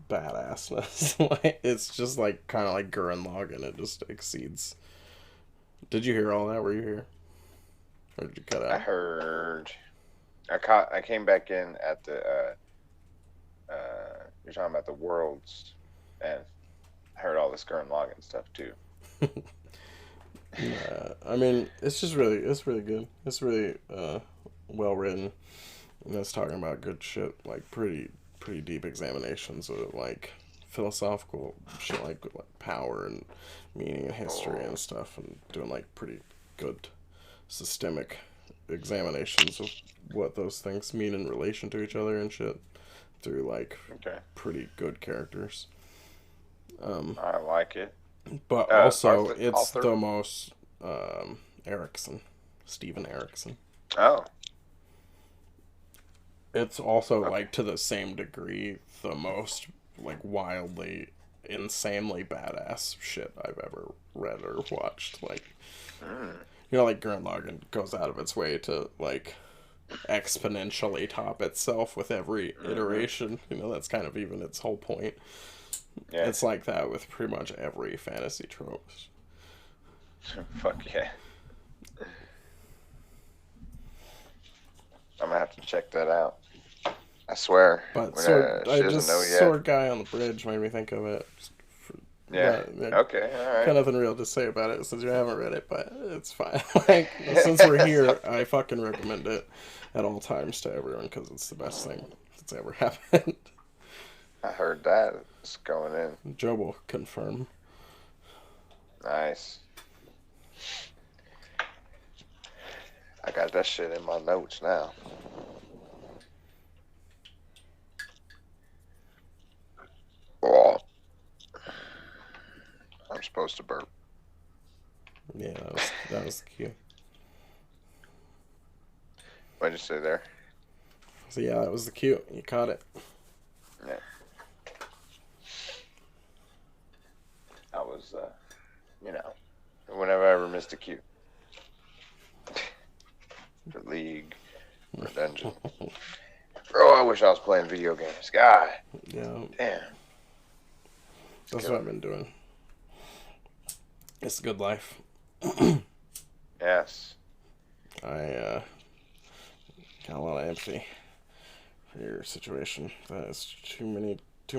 badassness. Like, it's just like kind of like Gurren Lagann. It just exceeds. Did you hear all that? Were you here? Or did you cut out? I heard. I came back in at the. You're talking about the worlds, and I heard all this Gurren Lagann stuff too. I mean, it's really good. It's really well written. And it's talking about good shit, like pretty deep examinations of like philosophical shit, like power and meaning and history and stuff, and doing like pretty good systemic examinations of what those things mean in relation to each other and shit through like pretty good characters. I like it. But also, author- it's author? the most Steven Erikson. Oh, It's also like to the same degree the most like wildly, insanely badass shit I've ever read or watched. Like, you know, like Gurren Lagann goes out of its way to like exponentially top itself with every iteration. You know, that's kind of even its whole point. yeah. It's like that with pretty much every fantasy trope. Fuck yeah. I'm gonna have to check that out. I swear. But When, I she doesn't just know yet. sword guy on the bridge made me think of it. Yeah. But, Okay. All right. got nothing real to say about it since you haven't read it, but it's fine. Like, since we're here, I fucking recommend it at all times to everyone because it's the best thing that's ever happened. I heard that. It's going in. Joe will confirm. Nice. I got that shit in my notes now. Oh. I'm supposed to burp. Yeah, that was cute. What'd you say there? So yeah, that was the cute. You caught it. Yeah. I was, whenever I ever missed a cue. For League, or Dungeon. Bro, I wish I was playing video games. God. Yeah. Damn. That's what I've been doing. It's a good life. Yes. I got a lot of empathy for your situation. That is too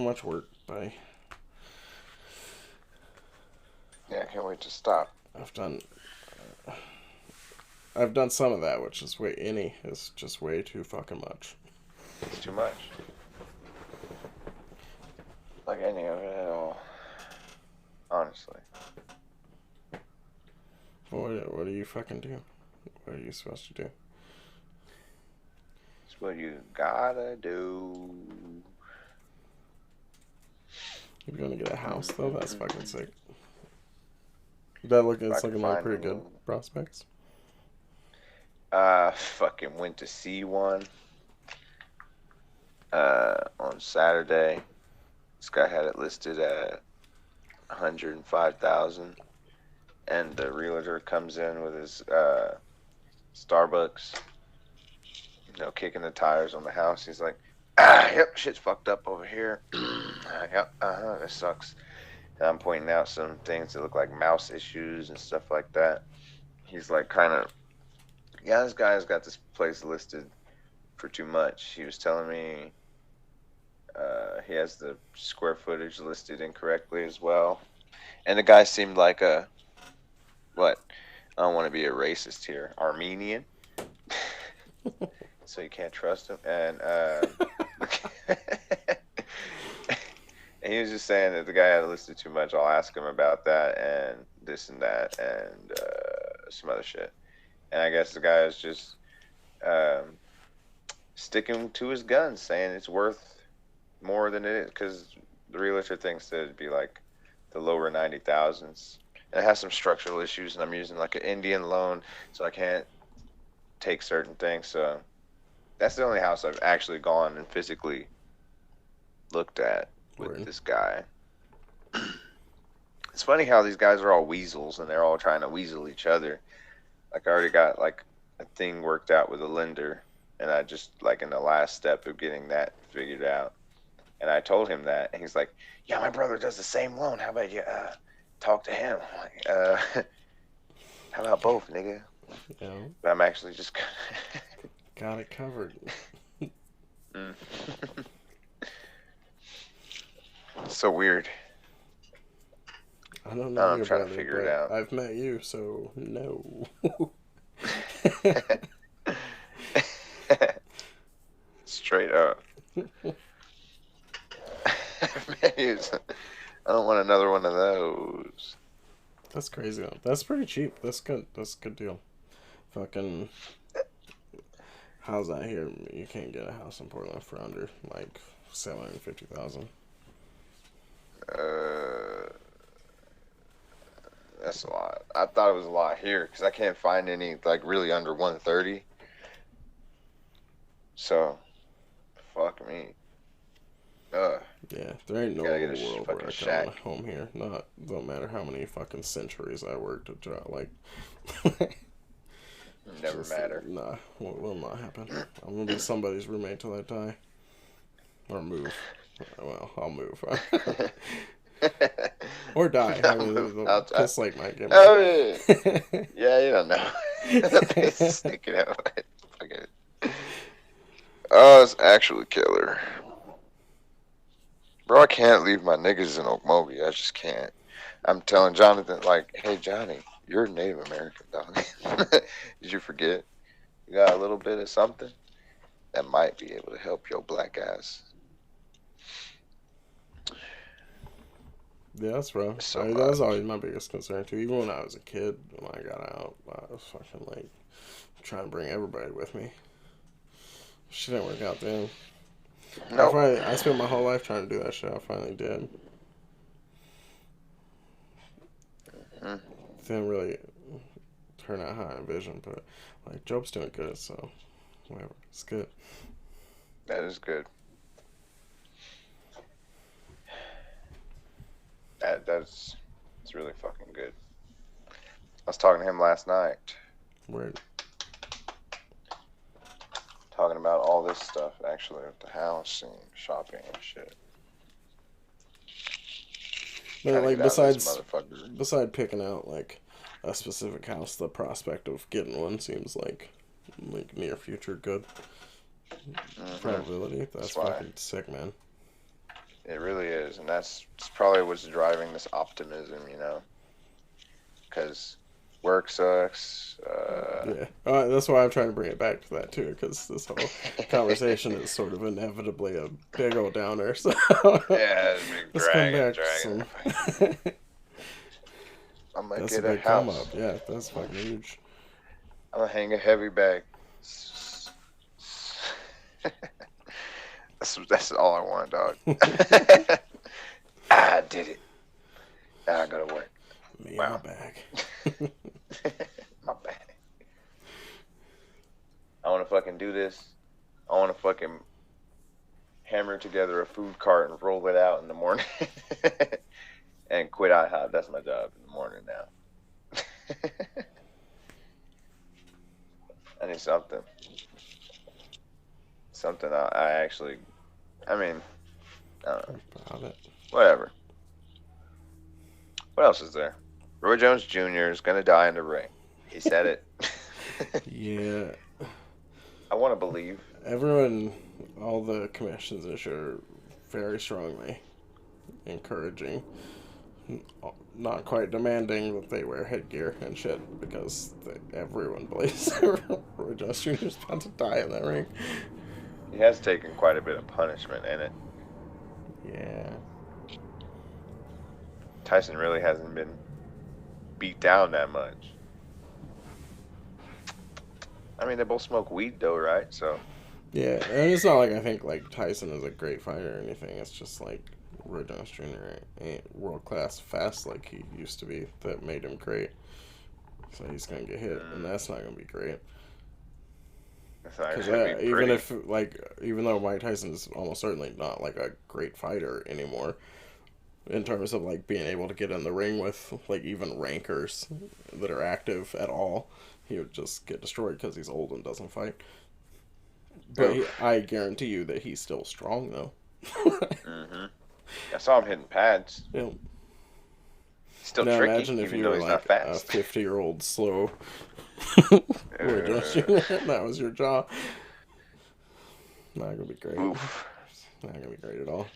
much work, buddy. Yeah, I can't wait to stop. I've done some of that, which is is just way too fucking much. It's too much. Like any of it at all. Honestly. What do you fucking do? What are you supposed to do? It's what you gotta do. You're gonna get a house though? That's fucking sick. It's looking like pretty good prospects. Fucking went to see one. On Saturday. This guy had it listed at 105,000, and the realtor comes in with his Starbucks, kicking the tires on the house. He's like, yep, shit's fucked up over here. Yep, that sucks. And I'm pointing out some things that look like mouse issues and stuff like that. He's like, this guy's got this place listed for too much. He was telling me he has the square footage listed incorrectly as well. And the guy seemed like I don't want to be a racist here, Armenian. So you can't trust him. And and he was just saying that the guy had listed too much. I'll ask him about that and this and that and some other shit. And I guess the guy is just sticking to his guns, saying it's worth more than it is, because the realtor thinks that it'd be like the lower 90,000s. And it has some structural issues, and I'm using like an Indian loan, so I can't take certain things. So that's the only house I've actually gone and physically looked at with this guy. It's funny how these guys are all weasels, and they're all trying to weasel each other. Like, I already got like a thing worked out with a lender, and I just like in the last step of getting that figured out. And I told him that, and he's like, yeah, my brother does the same loan. How about you talk to him? I'm like, how about both, nigga? Yeah. But I'm actually just got it covered. So weird. I don't know. I'm trying to figure it out. I've met you, so no. Straight up. I don't want another one of those. That's crazy though. That's pretty cheap. That's good. That's a good deal. Fucking. How's that here? You can't get a house in Portland for under like 750,000. That's a lot. I thought it was a lot here because I can't find any like really under 130. So, fuck me. Yeah, there ain't no Gotta get a world where I call shack. my home here. Don't matter how many fucking centuries I worked to try, like. Never matter. Nah, will not happen. I'm gonna be somebody's roommate till I die. Or move. Well, I'll move. Or die. I mean, just like my game. Oh, yeah. Yeah, you don't know. Stick it out. Okay. Oh, it's actually killer. Bro, I can't leave my niggas in Okmulgee. I just can't. I'm telling Jonathan, like, hey, Johnny, you're Native American, dog. Did you forget? You got a little bit of something that might be able to help your black ass. Yeah, that's rough. So That was much. always my biggest concern too. Even when I was a kid, when I got out, I was fucking like trying to bring everybody with me. Shit didn't work out then. Nope. I spent my whole life trying to do that shit. I finally did. Mm. Didn't really turn out how I envisioned, but like Job's doing good, so whatever. It's good. That is good. That's it's really fucking good. I was talking to him last night, Word. talking about all this stuff actually with the house and shopping and shit. But Trying to like get out of this motherfucker. besides picking out like a specific house, the prospect of getting one seems like near future good probability. That's why. fucking sick, man. It really is, and that's probably what's driving this optimism, you know. Because work sucks. Yeah, that's why I'm trying to bring it back to that too, because this whole conversation is sort of inevitably a big old downer. So Yeah, it's been let's come dragging, back dragging. to some. I might That's a get a big come house. up. Yeah, that's fucking huge. I'm gonna hang a heavy bag. That's all I want, dog. I did it. Now I go to work. Me Wow. in my bag. My bag. I want to fucking do this. I want to fucking hammer together a food cart and roll it out in the morning and quit IHOP. That's my job in the morning now. I need something. Something I actually, I mean, I don't know. About it. Whatever. What else is there? Roy Jones Jr. is going to die in the ring. He said it. Yeah. I want to believe. Everyone, all the commissions and shit are very strongly encouraging, not quite demanding that they wear headgear and shit, because everyone believes Roy Jones Jr. is about to die in that ring. He has taken quite a bit of punishment in it. Yeah. Tyson really hasn't been beat down that much. I mean, they both smoke weed though, right? So. Yeah, and it's not like I think like Tyson is a great fighter or anything. It's just like Roy Jones Jr. ain't world class fast like he used to be. That made him great. So he's gonna get hit, and that's not gonna be great. Because even though Mike Tyson is almost certainly not like a great fighter anymore, in terms of like being able to get in the ring with like even rankers that are active at all, he would just get destroyed because he's old and doesn't fight. But I guarantee you that he's still strong though. Mm-hmm. I saw him hitting pads. Yeah. Still now tricky, imagine if even you though were he's like not a fast. 50-year-old slow Roy Jones Jr. That was your jaw. Not gonna be great. Oof. Not gonna be great at all.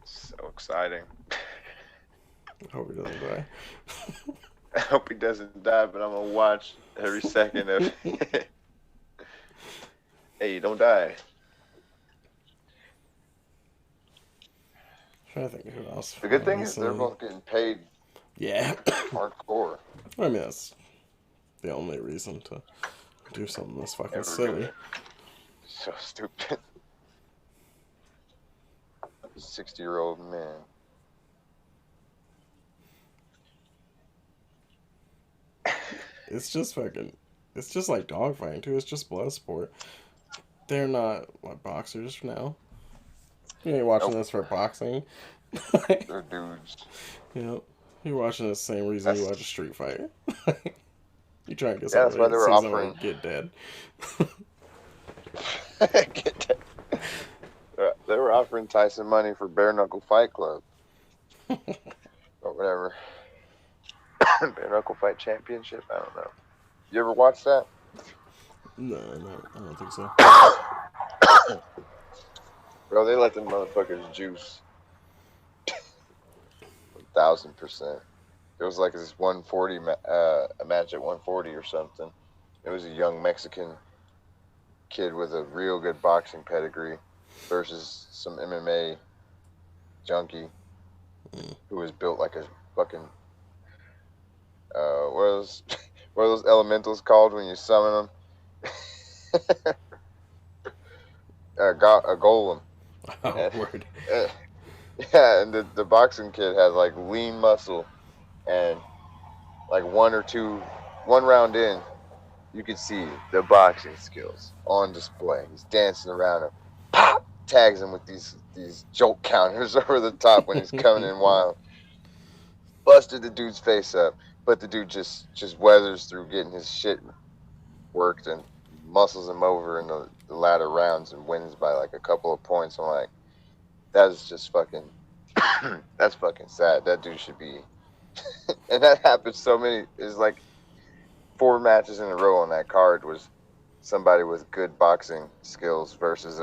So exciting. I hope he doesn't die. I hope he doesn't die, but I'm gonna watch every second of it. Hey, don't die. I'm trying to think of who else. The good thing is they're both getting paid Yeah. hardcore. I mean, that's the only reason to do something that's fucking Ever silly. good. So stupid. 60-year-old man. It's just fucking. It's just like dogfighting too. It's just blood sport. They're not what boxers now. You ain't watching this for boxing. They're dudes. You know, you're watching the same reason you watch a street fight. You try and get Yeah, that's why somebody they to were see somebody offering. get dead. They were offering Tyson money for Bare Knuckle Fight Club. Or whatever. Bare Knuckle Fight Championship? I don't know. You ever watch that? No, I don't think so. Bro, they let them motherfuckers juice 1,000%. It was like this 140 a match at 140 or something. It was a young Mexican kid with a real good boxing pedigree versus some MMA junkie who was built like a fucking what are those what are those elementals called when you summon them? A golem. Oh, And, word. yeah, and the boxing kid has like lean muscle and like one round in, you could see the boxing skills on display. He's dancing around him, pop, tags him with these jolt counters over the top when he's coming in wild. Busted the dude's face up, but the dude just weathers through getting his shit worked and muscles him over in the latter rounds and wins by like a couple of points. I'm like, that's just fucking, that's fucking sad. That dude should be, and that happens so many. It's like 4 matches in a row on that card was somebody with good boxing skills versus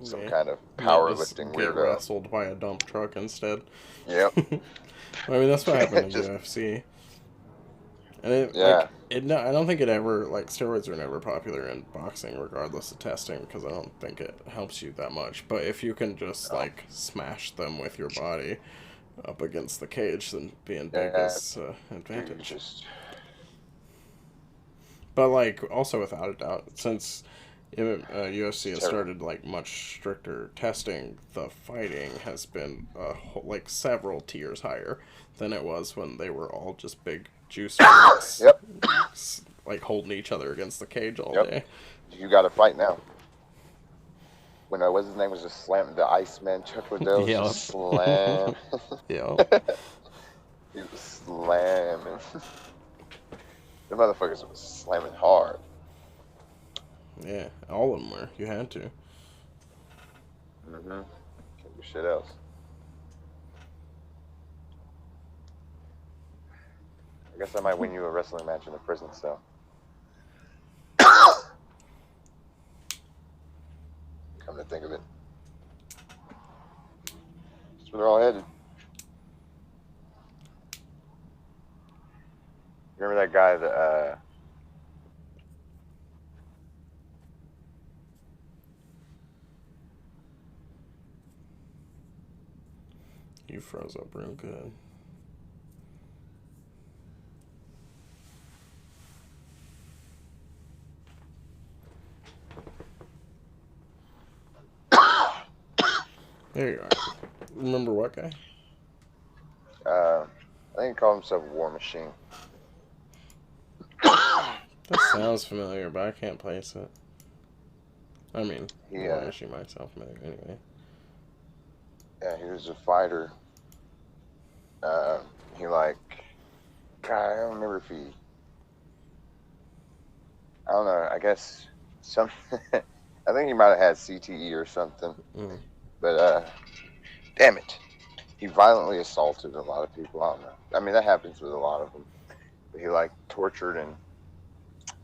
some kind of powerlifting Get weirdo. wrestled by a dump truck instead. Yep. I mean, that's what happened in UFC. And I don't think it ever, like, steroids are never popular in boxing, regardless of testing, because I don't think it helps you that much. But if you can just, like, smash them with your body up against the cage, then being big is advantage. But, like, also without a doubt, since UFC has started, like, much stricter testing, the fighting has been, like, several tiers higher than it was when they were all just big juice freaks, Yep. like, holding each other against the cage all day. You got to fight now. When what's his name was just slamming the Iceman, Chuck Liddell was just slam. Yeah. He was slamming. The motherfuckers was slamming hard. Yeah, all of them were. You had to. Can't do shit else. I guess I might win you a wrestling match in the prison cell. Come to think of it. That's where they're all headed. Remember that guy that You froze up real good. There you are. Remember what guy? I think he called himself War Machine. That sounds familiar, but I can't place it. I mean, War Machine might sound familiar anyway. Yeah, he was a fighter. He like, God, I don't remember if he, I don't know, I guess some, I think he might have had CTE or something. But, damn it. He violently assaulted a lot of people. I don't know. I mean, that happens with a lot of them. But he, like, tortured and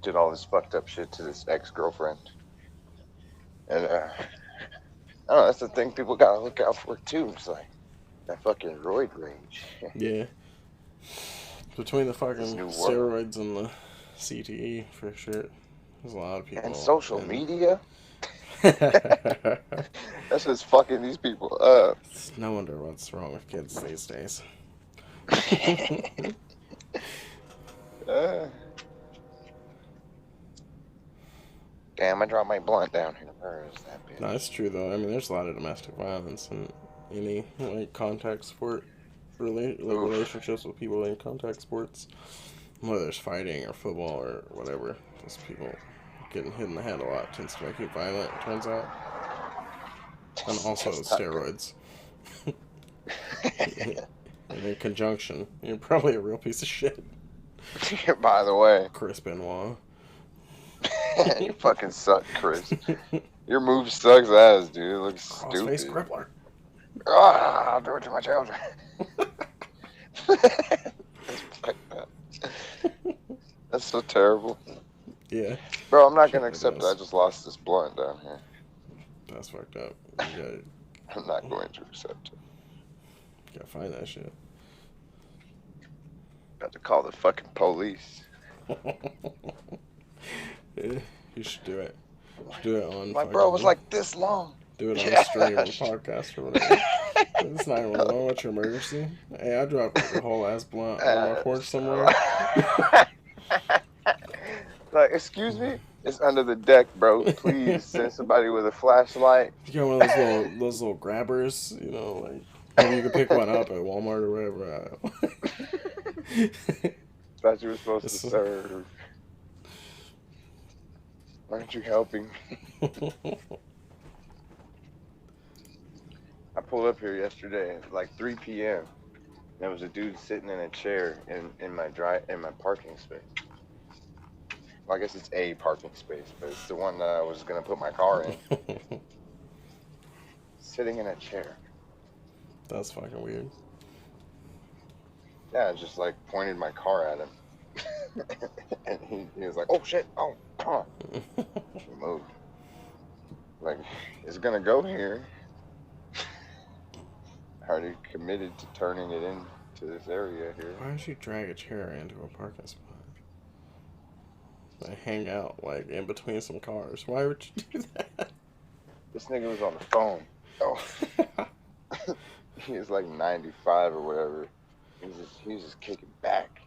did all this fucked up shit to this ex-girlfriend. And, I don't know, that's the thing people gotta look out for, too. It's like, that fucking roid rage. Yeah. Between the fucking steroids and the CTE, for sure. There's a lot of people. And social media? That's just fucking these people up. It's no wonder what's wrong with kids these days. Damn, I dropped my blunt down here. Where is that bitch? No, it's true though. I mean, there's a lot of domestic violence in any like contact sport, relationships with people in contact sports, whether it's fighting or football or whatever. Just people getting hit in the head a lot tends to make you violent. It turns out, and also steroids. And in conjunction, you're probably a real piece of shit. By the way, Chris Benoit. You fucking suck, Chris. Your move sucks ass, dude. It looks Crossface stupid. crippler. I'll do it to my children. That's so terrible. Yeah. Bro, I'm not Shit gonna like accept it. this. I just lost this blunt down here. That's fucked up. You I'm not going to accept it. gotta find that shit. Got to call the fucking police. Yeah, you should do it. You should do it on My fucking. bro was like this long. Do it on Yeah. stream, on podcast, or whatever. It's 911. What's your emergency? Hey, I dropped like a whole ass blunt on my porch somewhere. Like, excuse me? It's under the deck, bro. Please send somebody with a flashlight. You got one of those little grabbers, you know, like maybe you could pick one up at Walmart or whatever. Thought you were supposed to serve. Aren't you helping? I pulled up here yesterday at like 3 p.m. There was a dude sitting in a chair in my parking space. Well, I guess it's a parking space, but it's the one that I was gonna put my car in. Sitting in a chair. That's fucking weird. Yeah, I just like pointed my car at him. And he was like, oh shit, oh, come on. He moved. Like, it's gonna go here. I already committed to turning it into this area here. Why would you drag a chair into a parking spot? Like, hang out, like, in between some cars. Why would you do that? This nigga was on the phone. Oh. He was like 95 or whatever. He was just kicking back.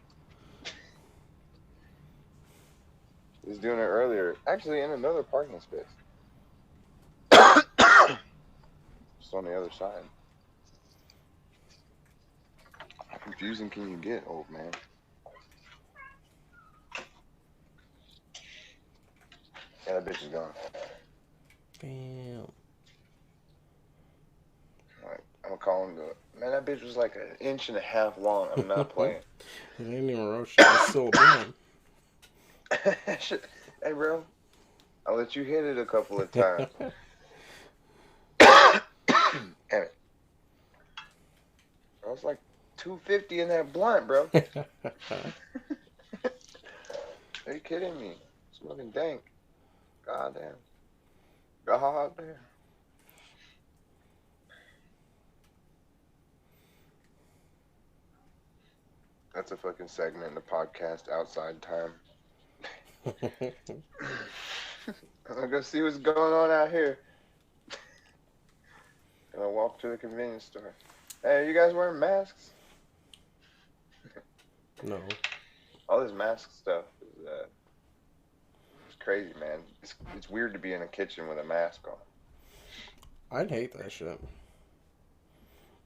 He was doing it earlier. Actually, in another parking space. Just on the other side. How confusing can you get, old man? Yeah, that bitch is gone. Damn. Like, I'm gonna call him. Man, that bitch was like 1.5 inches long. I'm not playing. It ain't even roast shit. It's still done. Hey, bro. I'll let you hit it a couple of times. Damn it. I was like 250 in that blunt, bro. Are you kidding me? Smoking dank. God damn. God damn. That's a fucking segment in the podcast, Outside Time. I'm gonna see what's going on out here. Gonna walk to the convenience store. Hey, are you guys wearing masks? No. All this mask stuff is it's crazy, man. It's weird to be in a kitchen with a mask on. I'd hate that shit.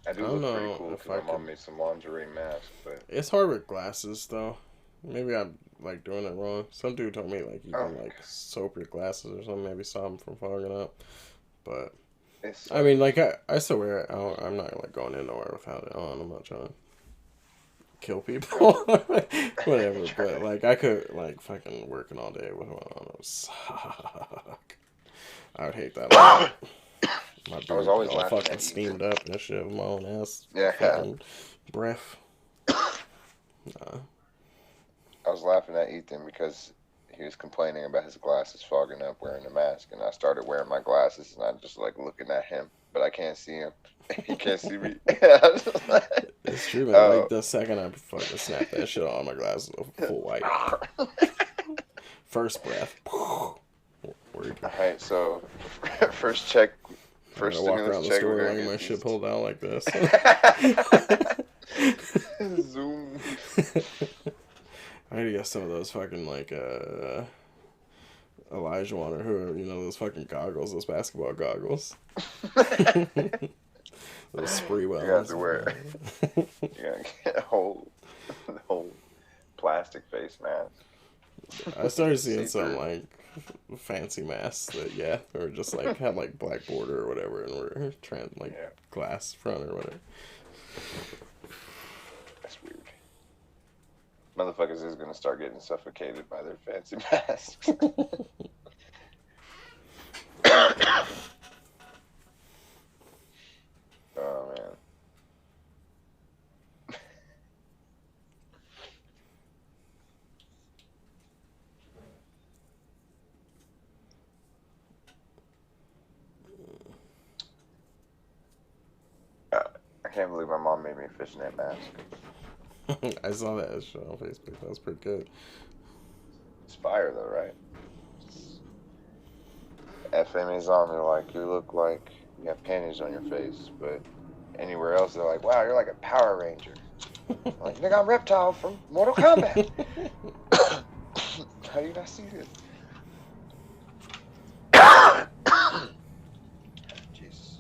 I do don't look pretty know cool if because I my mom could- made some lingerie masks, but It's hard with glasses, though. Maybe I'm, like, doing it wrong. Some dude told me, like, you can, like, soap your glasses or something. Maybe stop them from fogging up. But, it's I mean, like, I still wear it. I'm not, like, going in nowhere without it on. I'm not trying to kill people. Whatever. But, like, I could, like, fucking working all day with one on. It would suck. I would hate that a lot. My beard I was always all laughing fucking at you. steamed up and shit with my own ass. Yeah. Fucking breath. Nah. I was laughing at Ethan because he was complaining about his glasses fogging up wearing a mask, and I started wearing my glasses, and I'm just like looking at him, but I can't see him. He can't see me. It's true, man. Like, the second I fucking snap that shit on, my glasses are full white. First breath. Word. Alright, so first check. First I walk around stimulus the check. store We're like gonna my get shit these- pulled out like this. Zoom. I need to get some of those fucking, like, Elijah Warner, who, you know, those fucking goggles, those basketball goggles. Those spree wells. You have to wear You gotta get a whole plastic face mask. I started seeing some, See-through. like, fancy masks that, yeah, or just, like, had, like, black border or whatever, and were like, Yeah. glass front or whatever. That's weird. Motherfuckers is gonna start getting suffocated by their fancy masks. Oh man. can't believe my mom made me a fishnet mask. I saw that shit on Facebook. That was pretty good. It's fire though, right? FMA's on, they're like, you look like you have panties on your face, but anywhere else they're like, wow, you're like a Power Ranger. I'm like, nigga, I'm Reptile from Mortal Kombat. How do you not see this? Jesus.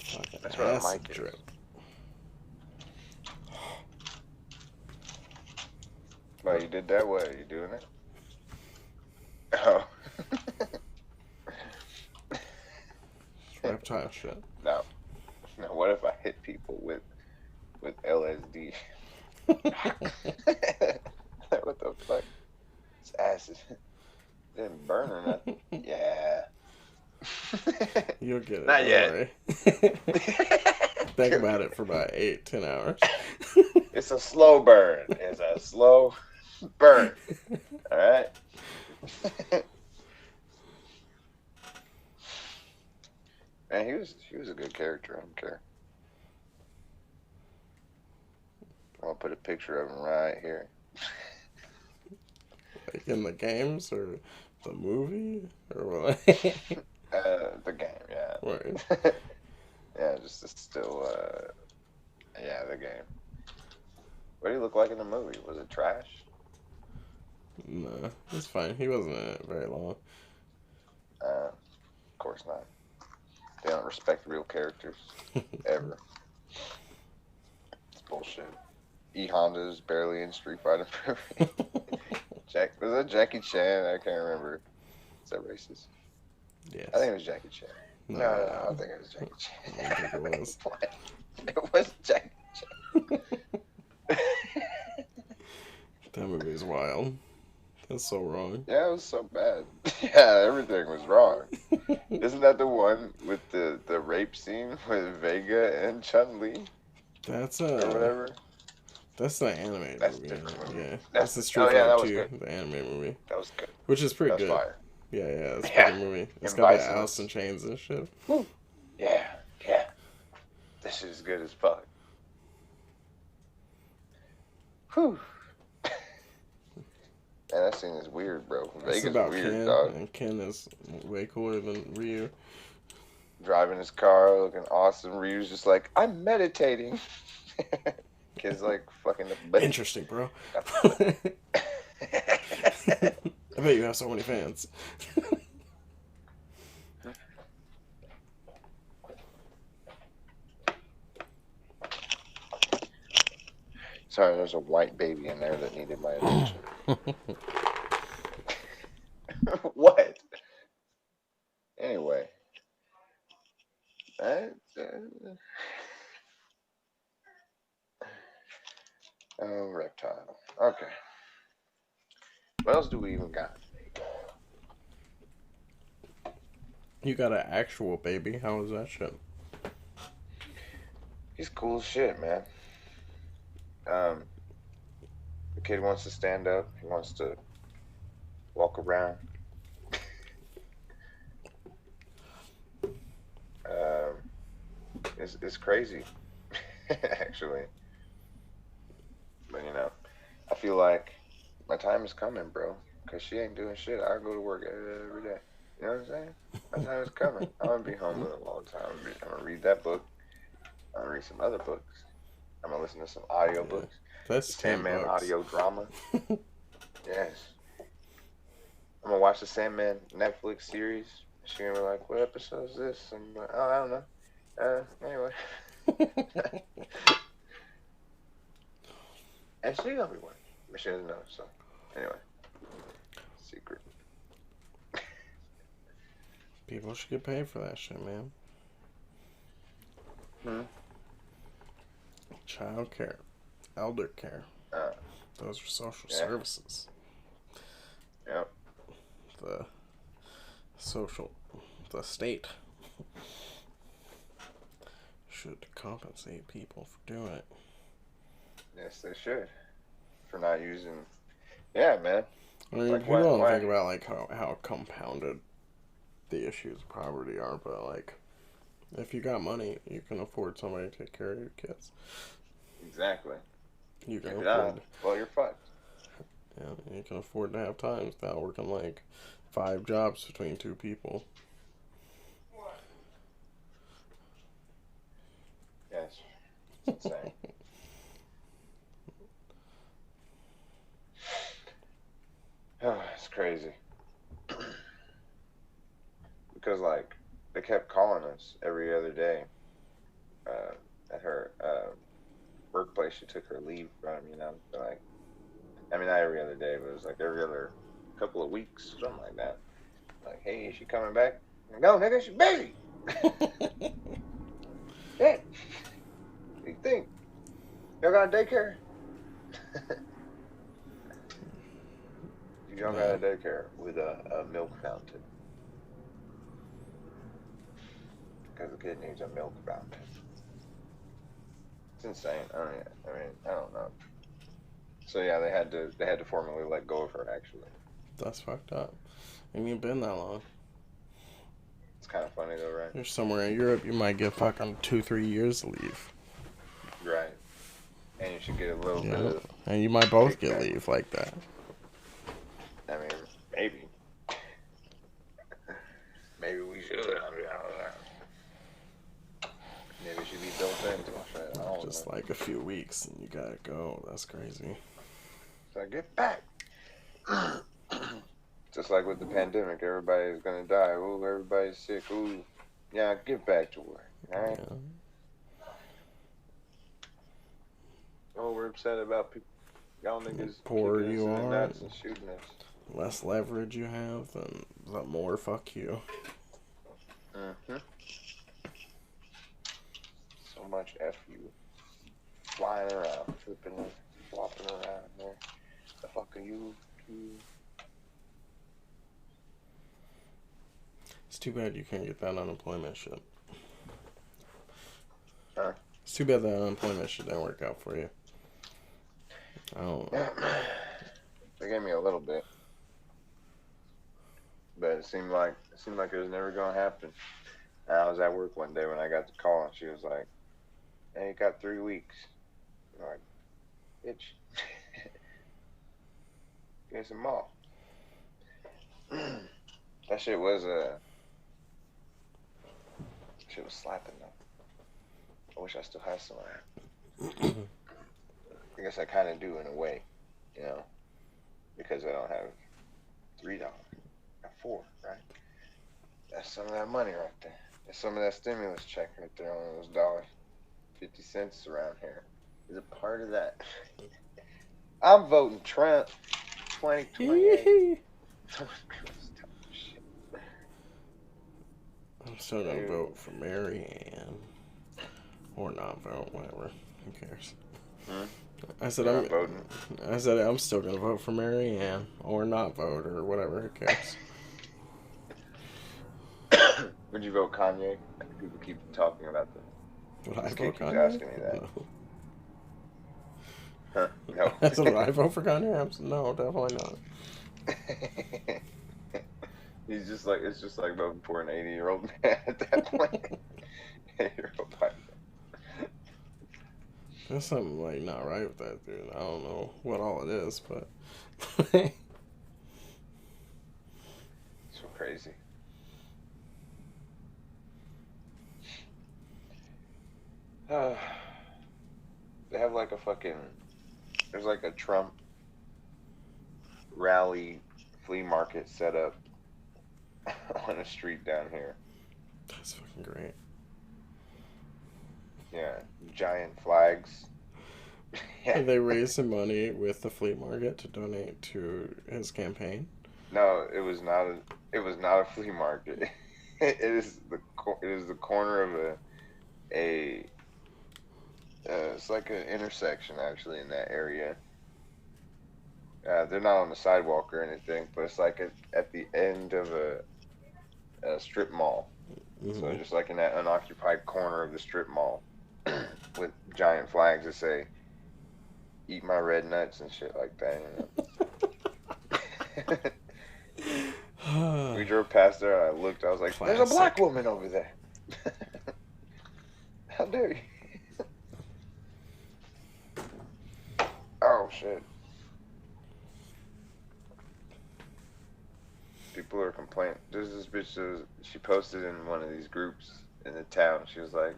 Fucking That's where the acid mic is. drip. Well, you did that way. You doing it? Oh. Reptile shit. No. Now, what if I hit people with LSD? What the fuck? It's acid. Didn't burn or nothing. Yeah. You'll get it. Not don't yet. worry. Think about it for about 8-10 hours. It's a slow burn. It's a slow burn. All right. Man, he was a good character. I don't care. I'll put a picture of him right here. Like in the games or the movie or what? The game, yeah. Right. Yeah, just to still, yeah, the game. What did he look like in the movie? Was it trash? No, it's fine. He wasn't in it very long. Of course not. They don't respect real characters ever. It's bullshit. E Honda's barely in Street Fighter movie. Was that Jackie Chan? I can't remember. Is that racist? Yes. I think it was Jackie Chan. No, No, I don't think it was Jackie Chan. I don't think it was. It was Jackie Chan. That movie is wild. That's so wrong. Yeah, it was so bad. Yeah, everything was wrong. Isn't that the one with the rape scene with Vega and Chun-Li That's or whatever? That's the animated That's movie. different movie. Yeah, That's- that's the Street oh, yeah, that Fighter was 2, good. the animated movie, That was good. which is pretty That was good. fire. Yeah, it's a Yeah. good movie. It's And got the Bison Alice was- in Chains and shit. Yeah, yeah. This shit is good as fuck. Whew. Man, that scene is weird, bro. It's Vegas about weird, Ken, dog. and Ken is way cooler than Ryu. Driving his car, looking awesome. Ryu's just like, I'm meditating. Kid's like fucking the butt. Interesting, bro. I bet you have so many fans. Sorry, there's a white baby in there that needed my attention. What? Anyway. Oh, reptile. Okay. What else do we even got? You got an actual baby. How was that shit? He's cool as shit, man. The kid wants to stand up. He wants to walk around. It's crazy, actually. But, you know, I feel like my time is coming, bro. Because she ain't doing shit. I go to work every day. You know what I'm saying? My time is coming. I'm going to be home with a long time. I'm going to read that book. I'm going to read some other books. I'm going to listen to some audio books. That's Sandman $10. audio drama. Yes. I'm going to watch the Sandman Netflix series. She's going to be like, what episode is this? I'm like, oh, I don't know. Anyway. And she gonna be one. But she doesn't know, so anyway. Secret. People should get paid for that shit, man. Child care, elder care. Those are social services. Yep. The state should compensate people for doing it. Yes, they should. For not using. Yeah, man. I mean, Like, people don't why? think about like how compounded the issues of poverty are, but like If you got money, you can afford somebody to take care of your kids. Exactly. You can If afford, not, well, you're fucked. yeah, you can afford to have time without working like 5 jobs between 2 people. Yes. It's insane. Oh, it's crazy. Because, like, they kept calling us every other day at her workplace. She took her leave from, like, I mean, not every other day, but it was like every other couple of weeks, something like that. Like, hey, is she coming back? No, nigga, she busy. Hey, what do you think? Y'all got a daycare? You don't got Yeah, a daycare with a milk fountain. Because the kid needs a milk fountain. It's insane. I don't know. So yeah, they had to formally let go of her. Actually, that's fucked up. Ain't even been that long. it's kind of funny though, right? You're somewhere in Europe, you might get fucking 2-3 years to leave. Right. And you should get a little bit Yeah, of and you might both get kickback. leave like that. I mean, maybe. Maybe we should. I don't know. Maybe it should be built into it. I don't Just know. like a few weeks and you gotta go. That's crazy. So get back. Just like with the pandemic, everybody's gonna die. Ooh, everybody's sick. Ooh, yeah, get back to work. All right. Yeah. Oh, we're upset about people. Y'all niggas Poorer kicking us you in the are, nuts and shooting us. less leverage you have, then the more fuck you. Mm-hmm. So much F you. Flying around, flipping and flopping around there. The fuck are you? It's too bad you can't get that unemployment shit. Huh? It's too bad that unemployment shit didn't work out for you. I don't know. They gave me a little bit, but it seemed like it was never gonna happen. And I was at work one day when I got the call, and she was like, "Hey, you got 3 weeks." I'm like, "Bitch, give me some more." That shit was slapping though. I wish I still had some of that. I guess I kind of do in a way, because I don't have $3. I got 4, right? That's some of that money right there. That's some of that stimulus check right there on those dollars. 50 cents around here is a part of that. I'm voting Trump 2028. I'm still gonna vote for Mary Ann. Or not vote, whatever. Who cares? I said You're not voting. I'm still gonna vote for Mary Ann. Or not vote, or whatever, who cares? Would you vote Kanye? People keep talking about that. Would I This vote kid keeps Kanye? asking me that. No. Huh? No. I said, would I vote for Kanye? No, definitely not. It's just like voting for an 80-year-old man at that point. 80-year-old white man. There's something like not right with that dude. I don't know what all it is, but So crazy. They have like a fucking. There's like a Trump rally flea market set up on a street down here. that's fucking great. Yeah, giant flags. Yeah. They raised some money with the flea market to donate to his campaign. No, it was not a flea market. It is the corner of it's like an intersection actually in that area. They're not on the sidewalk or anything, but it's like at the end of a strip mall. Mm-hmm. So just like in that unoccupied corner of the strip mall, with giant flags that say "Eat my red nuts" and shit like that. We drove past there. I looked. I was like, Classic. "There's a black woman over there." dare you? Oh shit. People are complaining. There's this bitch she posted in one of these groups in the town. She was like,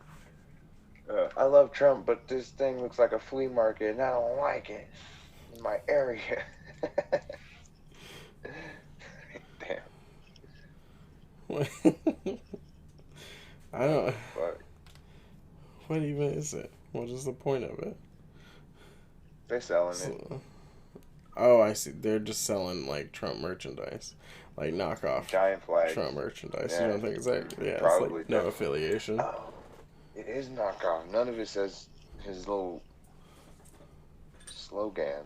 I love Trump, but this thing looks like a flea market and I don't like it in my area. Damn. What? I don't. Fuck. What even is it? What is the point of it? They selling it. Oh, I see. They're just selling like Trump merchandise, like knockoff Giant flags. Trump merchandise. Yeah. You don't think it's that? Yeah, Probably it's like no definitely. affiliation. Oh, it is knockoff. None of it says his little slogan.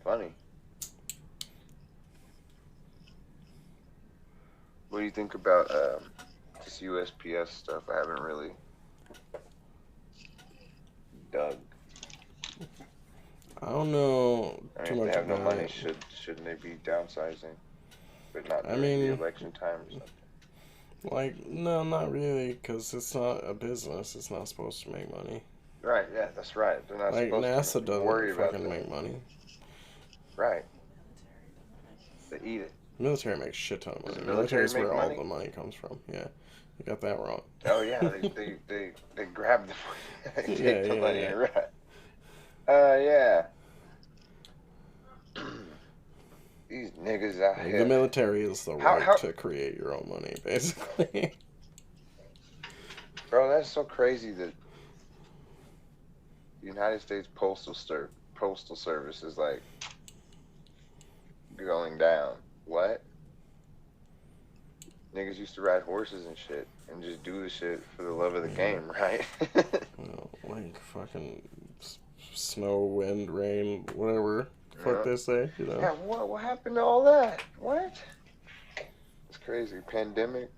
Funny. What do you think about this USPS stuff? I haven't really dug. I don't know I too mean, if much they have no about money, it. shouldn't they be downsizing? But not I during mean- the election time or something. Like, no, not really, because it's not a business. It's not supposed to make money. Right, yeah, that's right. They're not Like, supposed NASA to worry doesn't about fucking that. make money. Right. They eat it. Military makes shit ton of Does money. the military Military's where make all money? the money comes from. Yeah, you got that wrong. Oh yeah, they grab the money. They take Yeah, the yeah, money, yeah. right. Yeah. These niggas out Like, here. the military is the How- right how- to create your own money, basically. Bro, that's so crazy that the United States Postal Service is like going down. What? Niggas used to ride horses and shit and just do the shit for the love of the game, right? You know, like fucking snow, wind, rain, whatever the fuck Yeah. they say. You know. Yeah, what happened to all that? What? It's crazy. Pandemic.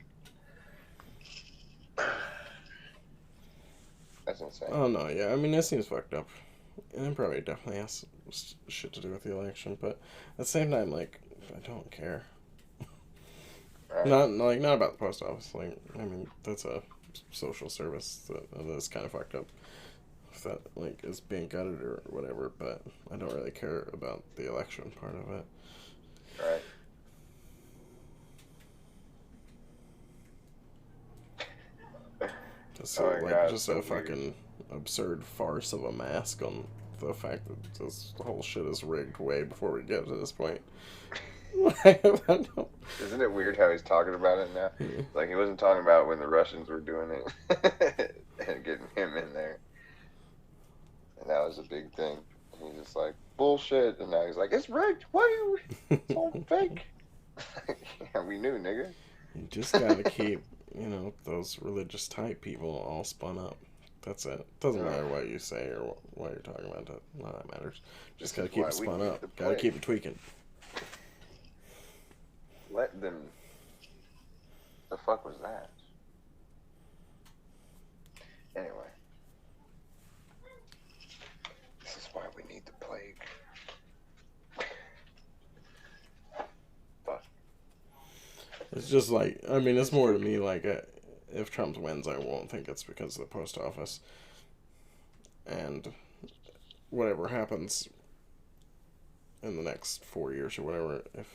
That's insane. Oh no, yeah. I mean, it seems fucked up, and it probably definitely has shit to do with the election. But at the same time, like, I don't care. Right. Not about the post office. Like, I mean, that's a social service that is kind of fucked up. If that like is being gutted or whatever, but I don't really care about the election part of it. Right. Just Oh my God, just so a weird. fucking absurd farce of a mask on the fact that this whole shit is rigged way before we get to this point. I don't- Isn't it weird how he's talking about it now? Yeah. Like he wasn't talking about when the Russians were doing it and getting him in there. And that was a big thing. And he's just like, bullshit. And now he's like, it's rigged. What are you? It's all fake. Yeah, we knew, nigga. You just gotta keep, those religious type people all spun up. That's it. Doesn't matter what you say or what you're talking about. None of that matters. Just gotta This is keep why it we spun need up. the Gotta plague. keep it tweaking. Let them. The fuck was that? Anyway. This is why we need the plague. Fuck. It's just like, I mean, it's more to me like, if Trump wins, I won't think it's because of the post office. And whatever happens in the next 4 years or whatever, if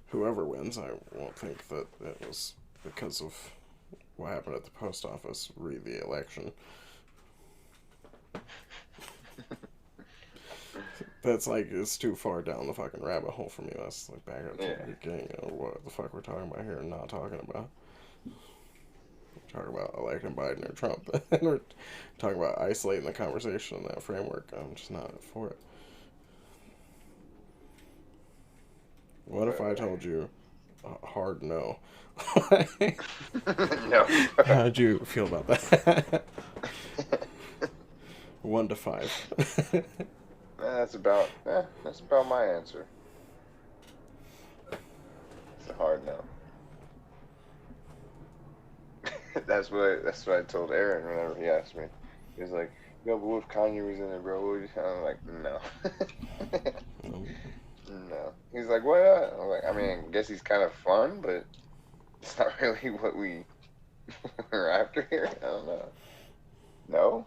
whoever wins, I won't think that it was because of what happened at the post office the election. That's like, it's too far down the fucking rabbit hole for me. That's like back at the beginning of what the fuck we're talking about here and not talking about. We're talking about electing Biden or Trump. And we're talking about isolating the conversation in that framework. I'm just not for it. What if I told you a hard no? No. How'd you feel about that? 1 to 5. That's about my answer. It's a hard no. That's what I told Aaron whenever he asked me. He was like, "Yo, but what if Kanye was in it, bro?" What would you? I'm like, "No." No. He's like, "Why not?" I'm like, "I mean, I guess he's kind of fun, but it's not really what we or after here? I don't know. No?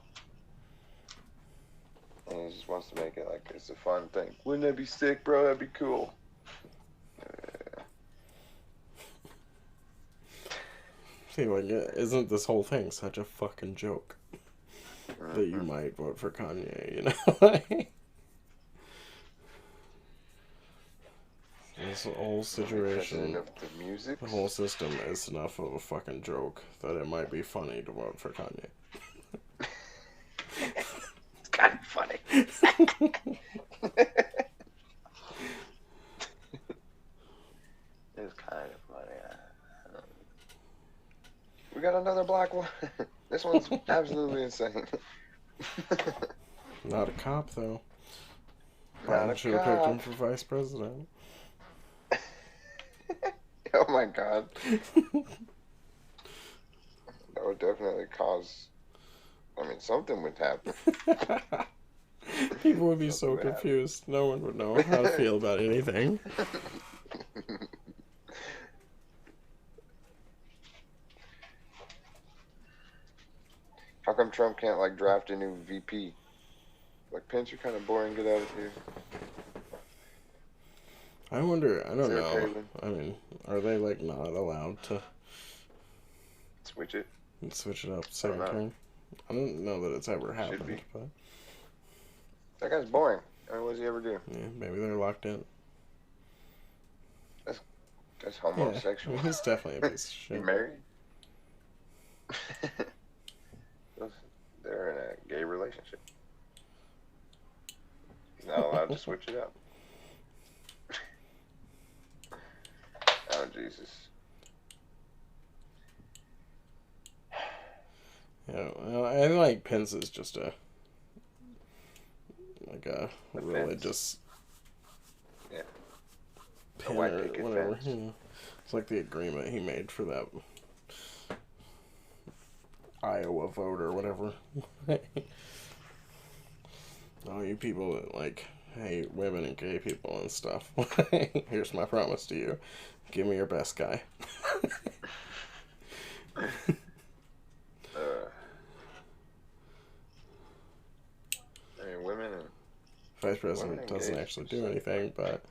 And he just wants to make it like it's a fun thing. Wouldn't that be sick, bro? That'd be cool. See, like, isn't this whole thing such a fucking joke that you might vote for Kanye, you know? This whole situation, Of the music. the whole system is enough of a fucking joke that it might be funny to vote for Kanye. It's kind of funny. It's kind of funny. We got another black one. This one's absolutely insane. Not a cop, though. Not a Biden should have picked him cop. for vice president. Oh my god. That would definitely cause. I mean, something would happen. People would be so Something would confused. No one would know how to feel about anything. How come Trump can't like draft a new VP? Like, Pence, you're kind of boring. Get out of here. I wonder, I don't Sarah know. Palin. I mean, are they, like, not allowed to Switch it. switch it up second know. turn? I don't know that it's ever Should happened, be. but That guy's boring. I mean, what does he ever do? yeah, maybe they're locked in. That's Yeah, I homosexual. mean, he's definitely a piece of You shit. married? They're in a gay relationship. He's not allowed to switch it up. Oh, Jesus. Yeah, well, I like Pence is just a religious Yeah. pin white or picket whatever. fence. You know. It's like the agreement he made for that Iowa vote or whatever. All you people that like hate women and gay people and stuff. Here's my promise to you. Give me your best guy. I mean, women and Vice President and doesn't gays actually and do stuff. anything, but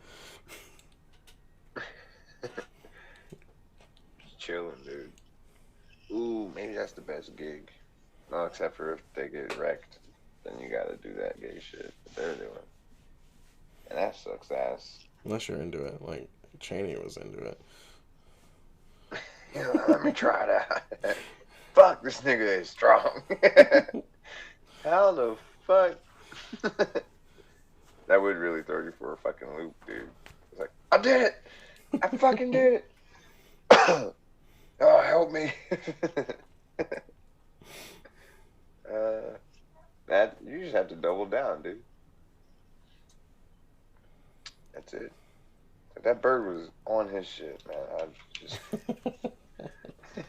chilling, dude. Ooh, maybe that's the best gig. No, except for if they get wrecked, then you gotta do that gay shit that they're doing. And that sucks ass. unless you're into it, like Cheney was into it. You know, let me try it out. Fuck, this nigga is strong. How the fuck? That would really throw you for a fucking loop, dude. It's like, I did it! I fucking did it! Oh, help me. That you just have to double down, dude. That's it. That bird was on his shit, man.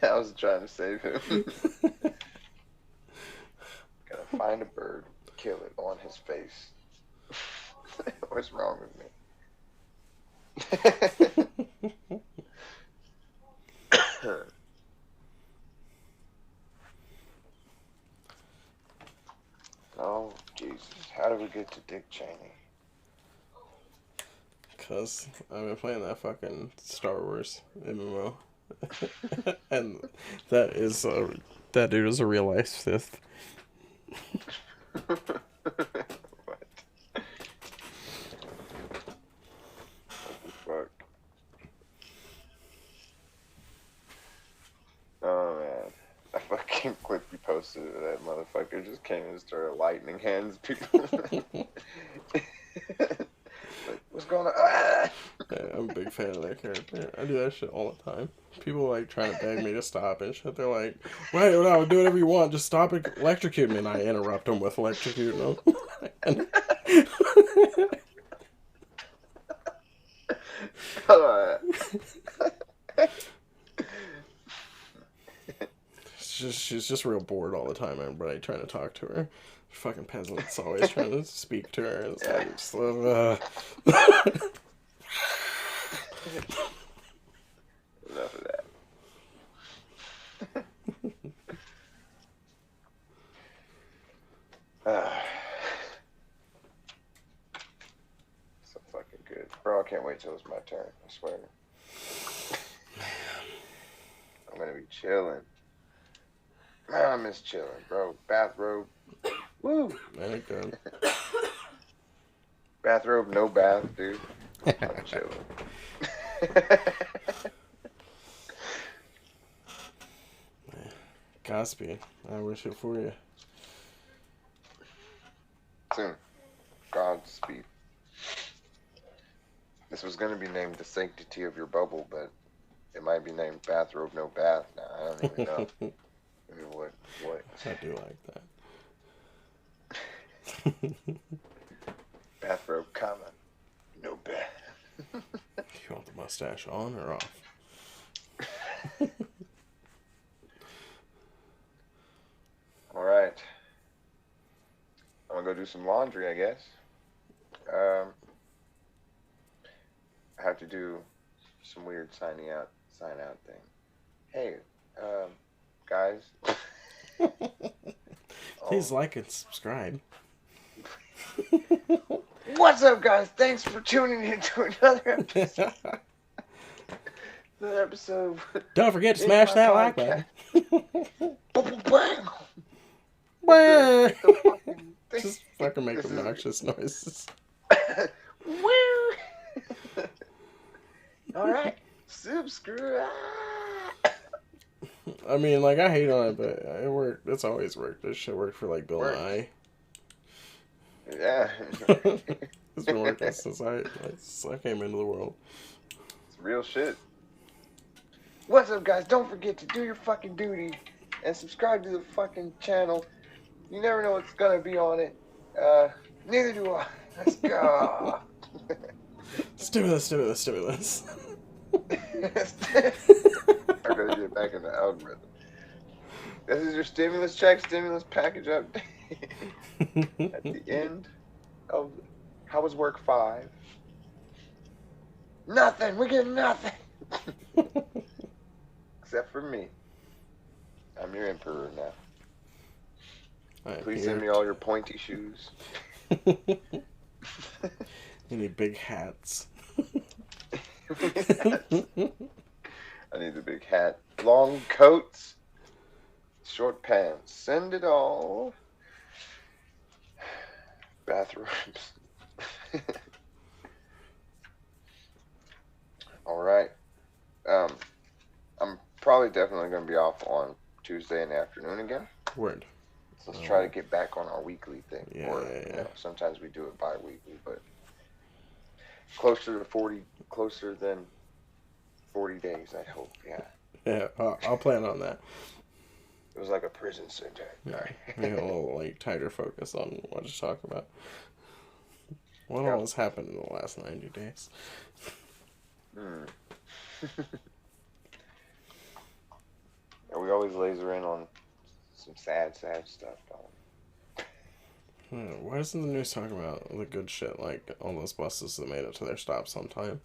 I was trying to save him. Gotta find a bird, kill it on his face. What's wrong with me? Oh, Jesus. How did we get to Dick Cheney? Because I've been playing that fucking Star Wars MMO. And that dude is a real life Sith. What? What the fuck? Oh, man. That fucking clip you posted of that motherfucker just came and started lightning hands people. Like, what's going on? Ah! Yeah, I'm a big fan of that character. I do that shit all the time. People like trying to beg me to stop and shit. They're like, "Wait, no, do whatever you want. Just stop electrocuting me." And I interrupt them with electrocuting them. She's just real bored all the time. Everybody trying to talk to her. Fucking peasants always trying to speak to her. It's like, just, Enough of that. good. Bro, I can't wait till it's my turn. I swear. I'm gonna be chilling. Man, I miss chilling, bro. Bathrobe. Woo! Man, it good. Bathrobe, no bath, dude. I'm chilling. Godspeed. I wish it for you. Soon. Godspeed. This was gonna be named the Sanctity of Your Bubble, but it might be named Bathrobe, no bath. Nah, I don't even know. I mean, what? I do like that. Bathrobe, comma, no bath. You want the mustache on or off? All right. I'm gonna go do some laundry, I guess. I have to do some weird sign out thing. Hey, guys. Please like and subscribe. What's up, guys? Thanks for tuning in to another episode. Don't forget to smash that like button. Bang! Just fucking make obnoxious noises. Woo! Alright, subscribe. I mean, like, I hate on it, but it worked. It's always worked. This shit worked for, like, Bill Nye. Yeah. It's been working since I came into the world. It's real shit. What's up, guys? Don't forget to do your fucking duty and subscribe to the fucking channel. You never know what's gonna be on it. Neither do I. Let's go. Stimulus. I gotta get back in the algorithm. This is your stimulus check, stimulus package update. At the end of how was work 5? Nothing. We get nothing. Except for me. I'm your emperor now. Please send me all your pointy shoes. Any big hats. I need the big hat. Long coats. Short pants. Send it all. Bathrooms. Alright. I'm probably definitely going to be off on Tuesday in the afternoon again. Word. So let's try to get back on our weekly thing. Yeah, or, yeah. You know, sometimes we do it bi-weekly, but closer than 40 days, I hope. Yeah. Yeah, I'll plan on that. It was like a prison sentence. Yeah, a little like tighter focus on what to talk about. What all has happened in the last 90 days? Yeah, we always laser in on some sad stuff, don't we? Why isn't the news talking about the good shit, like all those buses that made it to their stops on time?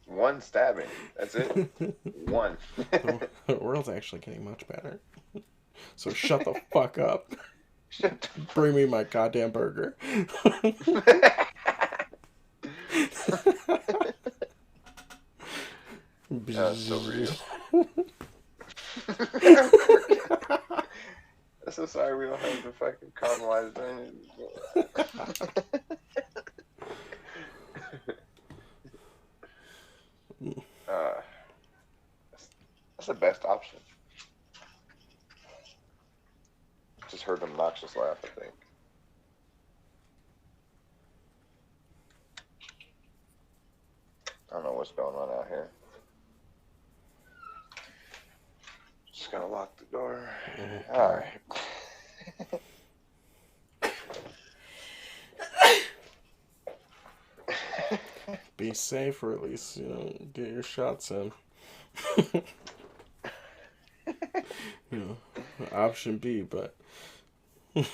One stabbing. That's it. One. The world's actually getting much better. So shut the fuck up. Bring me my goddamn burger. That's so real. I'm so sorry we don't have the fucking caramelized onions. That's the best option. Just heard an obnoxious laugh, I think. I don't know what's going on out here. Just gonna lock the door. Alright. Be safe, or at least, get your shots in. Option B, but... but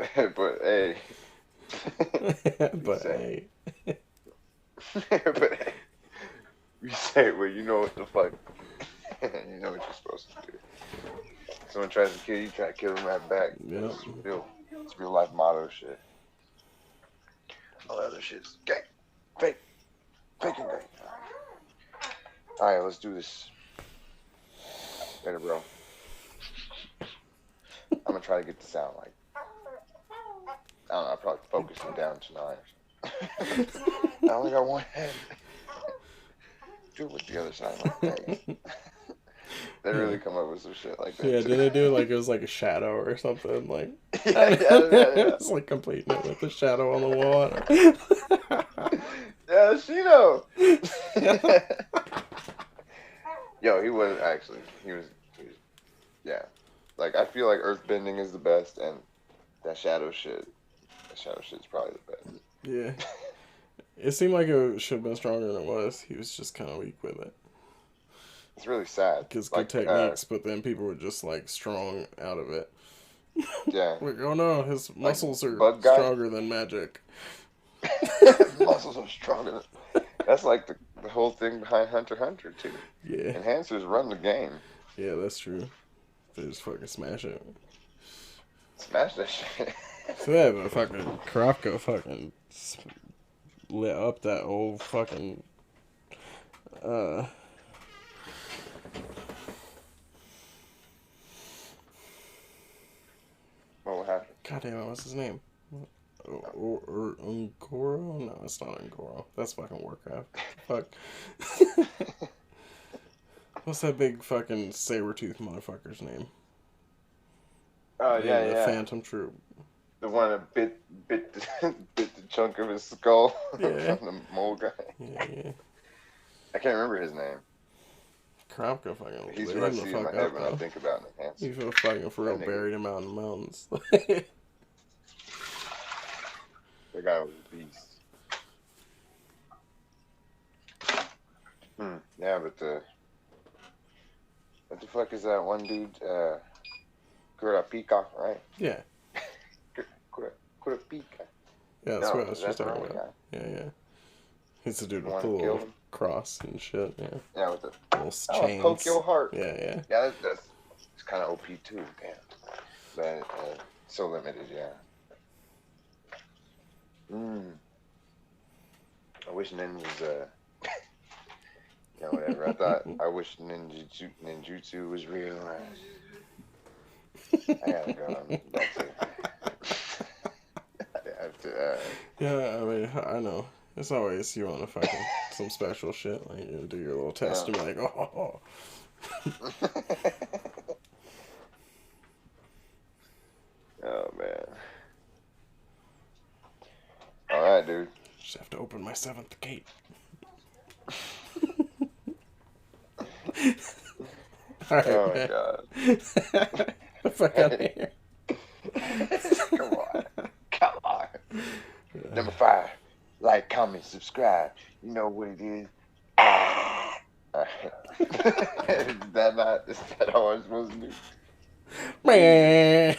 hey. But hey. But hey. You say, well, you know what the fuck. You know what you're supposed to do. Someone tries to kill you, try to kill them right back. Yep. Real. It's real life motto shit. All that other shit's gay. Fake. Fake and gay. Alright, let's do this. Later, bro. I'm gonna try to get the sound like. I don't know, I'll probably focus it down tonight. I only got one head. Do it with the other side like that. They really come up with some shit like that. Yeah, did they do like it was like a shadow or something? Like yeah. It's like completing it with the shadow on the wall. Yeah, she know. Yo, he was actually. He was. Yeah. Like I feel like earthbending is the best, and that shadow shit's probably the best. Yeah. It seemed like it should have been stronger than it was. He was just kind of weak with it. It's really sad. Because good techniques, but then people were just like strong out of it. Yeah. Like, oh no, his muscles are stronger than magic. Muscles are stronger. That's like the whole thing behind Hunter x Hunter too. Yeah. Enhancers run the game. Yeah, that's true. They just fucking smash it. Smash that shit. So yeah, but fucking Karofka fucking lit up that old fucking What happened? God damn it, what's his name? Or Ungoro? No, it's not Ungoro. That's fucking Warcraft. Fuck. What's that big fucking saber-tooth motherfucker's name? Oh yeah, the yeah. Phantom Troop. The one that bit the chunk of his skull Yeah. from the mole guy. Yeah. I can't remember his name. Karofka fucking He's lit what I him the see in fuck my up, head when I though. think about an enhancer. He feel fucking for real That nigga. buried him out in the mountains. The guy was a beast. Yeah, but what the fuck is that one dude? Kurapika, right? Yeah. Kurapika. Yeah, that's No, what I was just that's the talking wrong about. Yeah. He's the dude The with the one who killed little him? cross and shit, yeah. Yeah, with the Little chains. poke your heart. Yeah. Yeah, that's it's kind of OP too. Damn, but so limited. Yeah. I wish ninjas. Yeah, whatever. I wish ninjutsu was real. I gotta go. I'm about to. I have to. Yeah, I mean, I know. It's always you want to fucking some special shit. Like, you do your little test and be like, oh. Oh, man. Alright, dude. Just have to open my 7th gate. Alright, Oh, my man. God. Fuck out of here. Come on. Number 5. Like, comment, subscribe. You know what it is. Alright. Is that how I'm supposed to do? Man.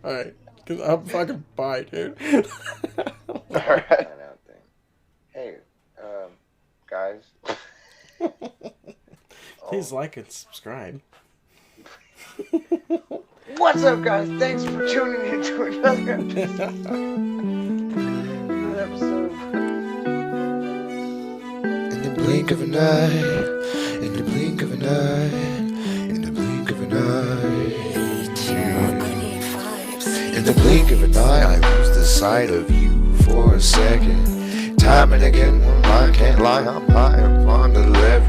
Alright, because I'm fucking bye, dude. Alright. Hey, guys. Please like and subscribe. What's up, guys? Thanks for tuning in to another episode. In the blink of an eye, in the blink of an eye, in the blink of an eye. In the blink of an eye, I lose the sight of you for a second. Time and again, one line can't lie, I'm high upon the level.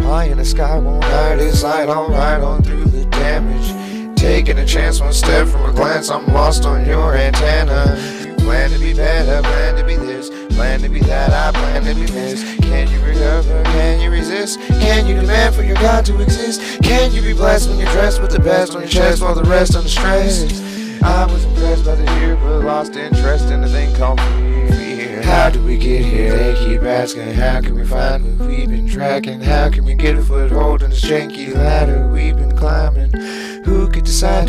High in the sky, won't hide its light, I'll ride on through the damage. Taking a chance, one step from a glance, I'm lost on your antenna. Plan to be better, plan to be this, plan to be that, I plan to be missed. Can you recover, can you resist? Can you demand for your God to exist? Can you be blessed when you're dressed with the best on your chest while the rest under stress? I was impressed by the year, but lost interest in the thing called fear. How do we get here? They keep asking, how can we find what we've been tracking? How can we get a foothold in this janky ladder we've been climbing? Who could decide?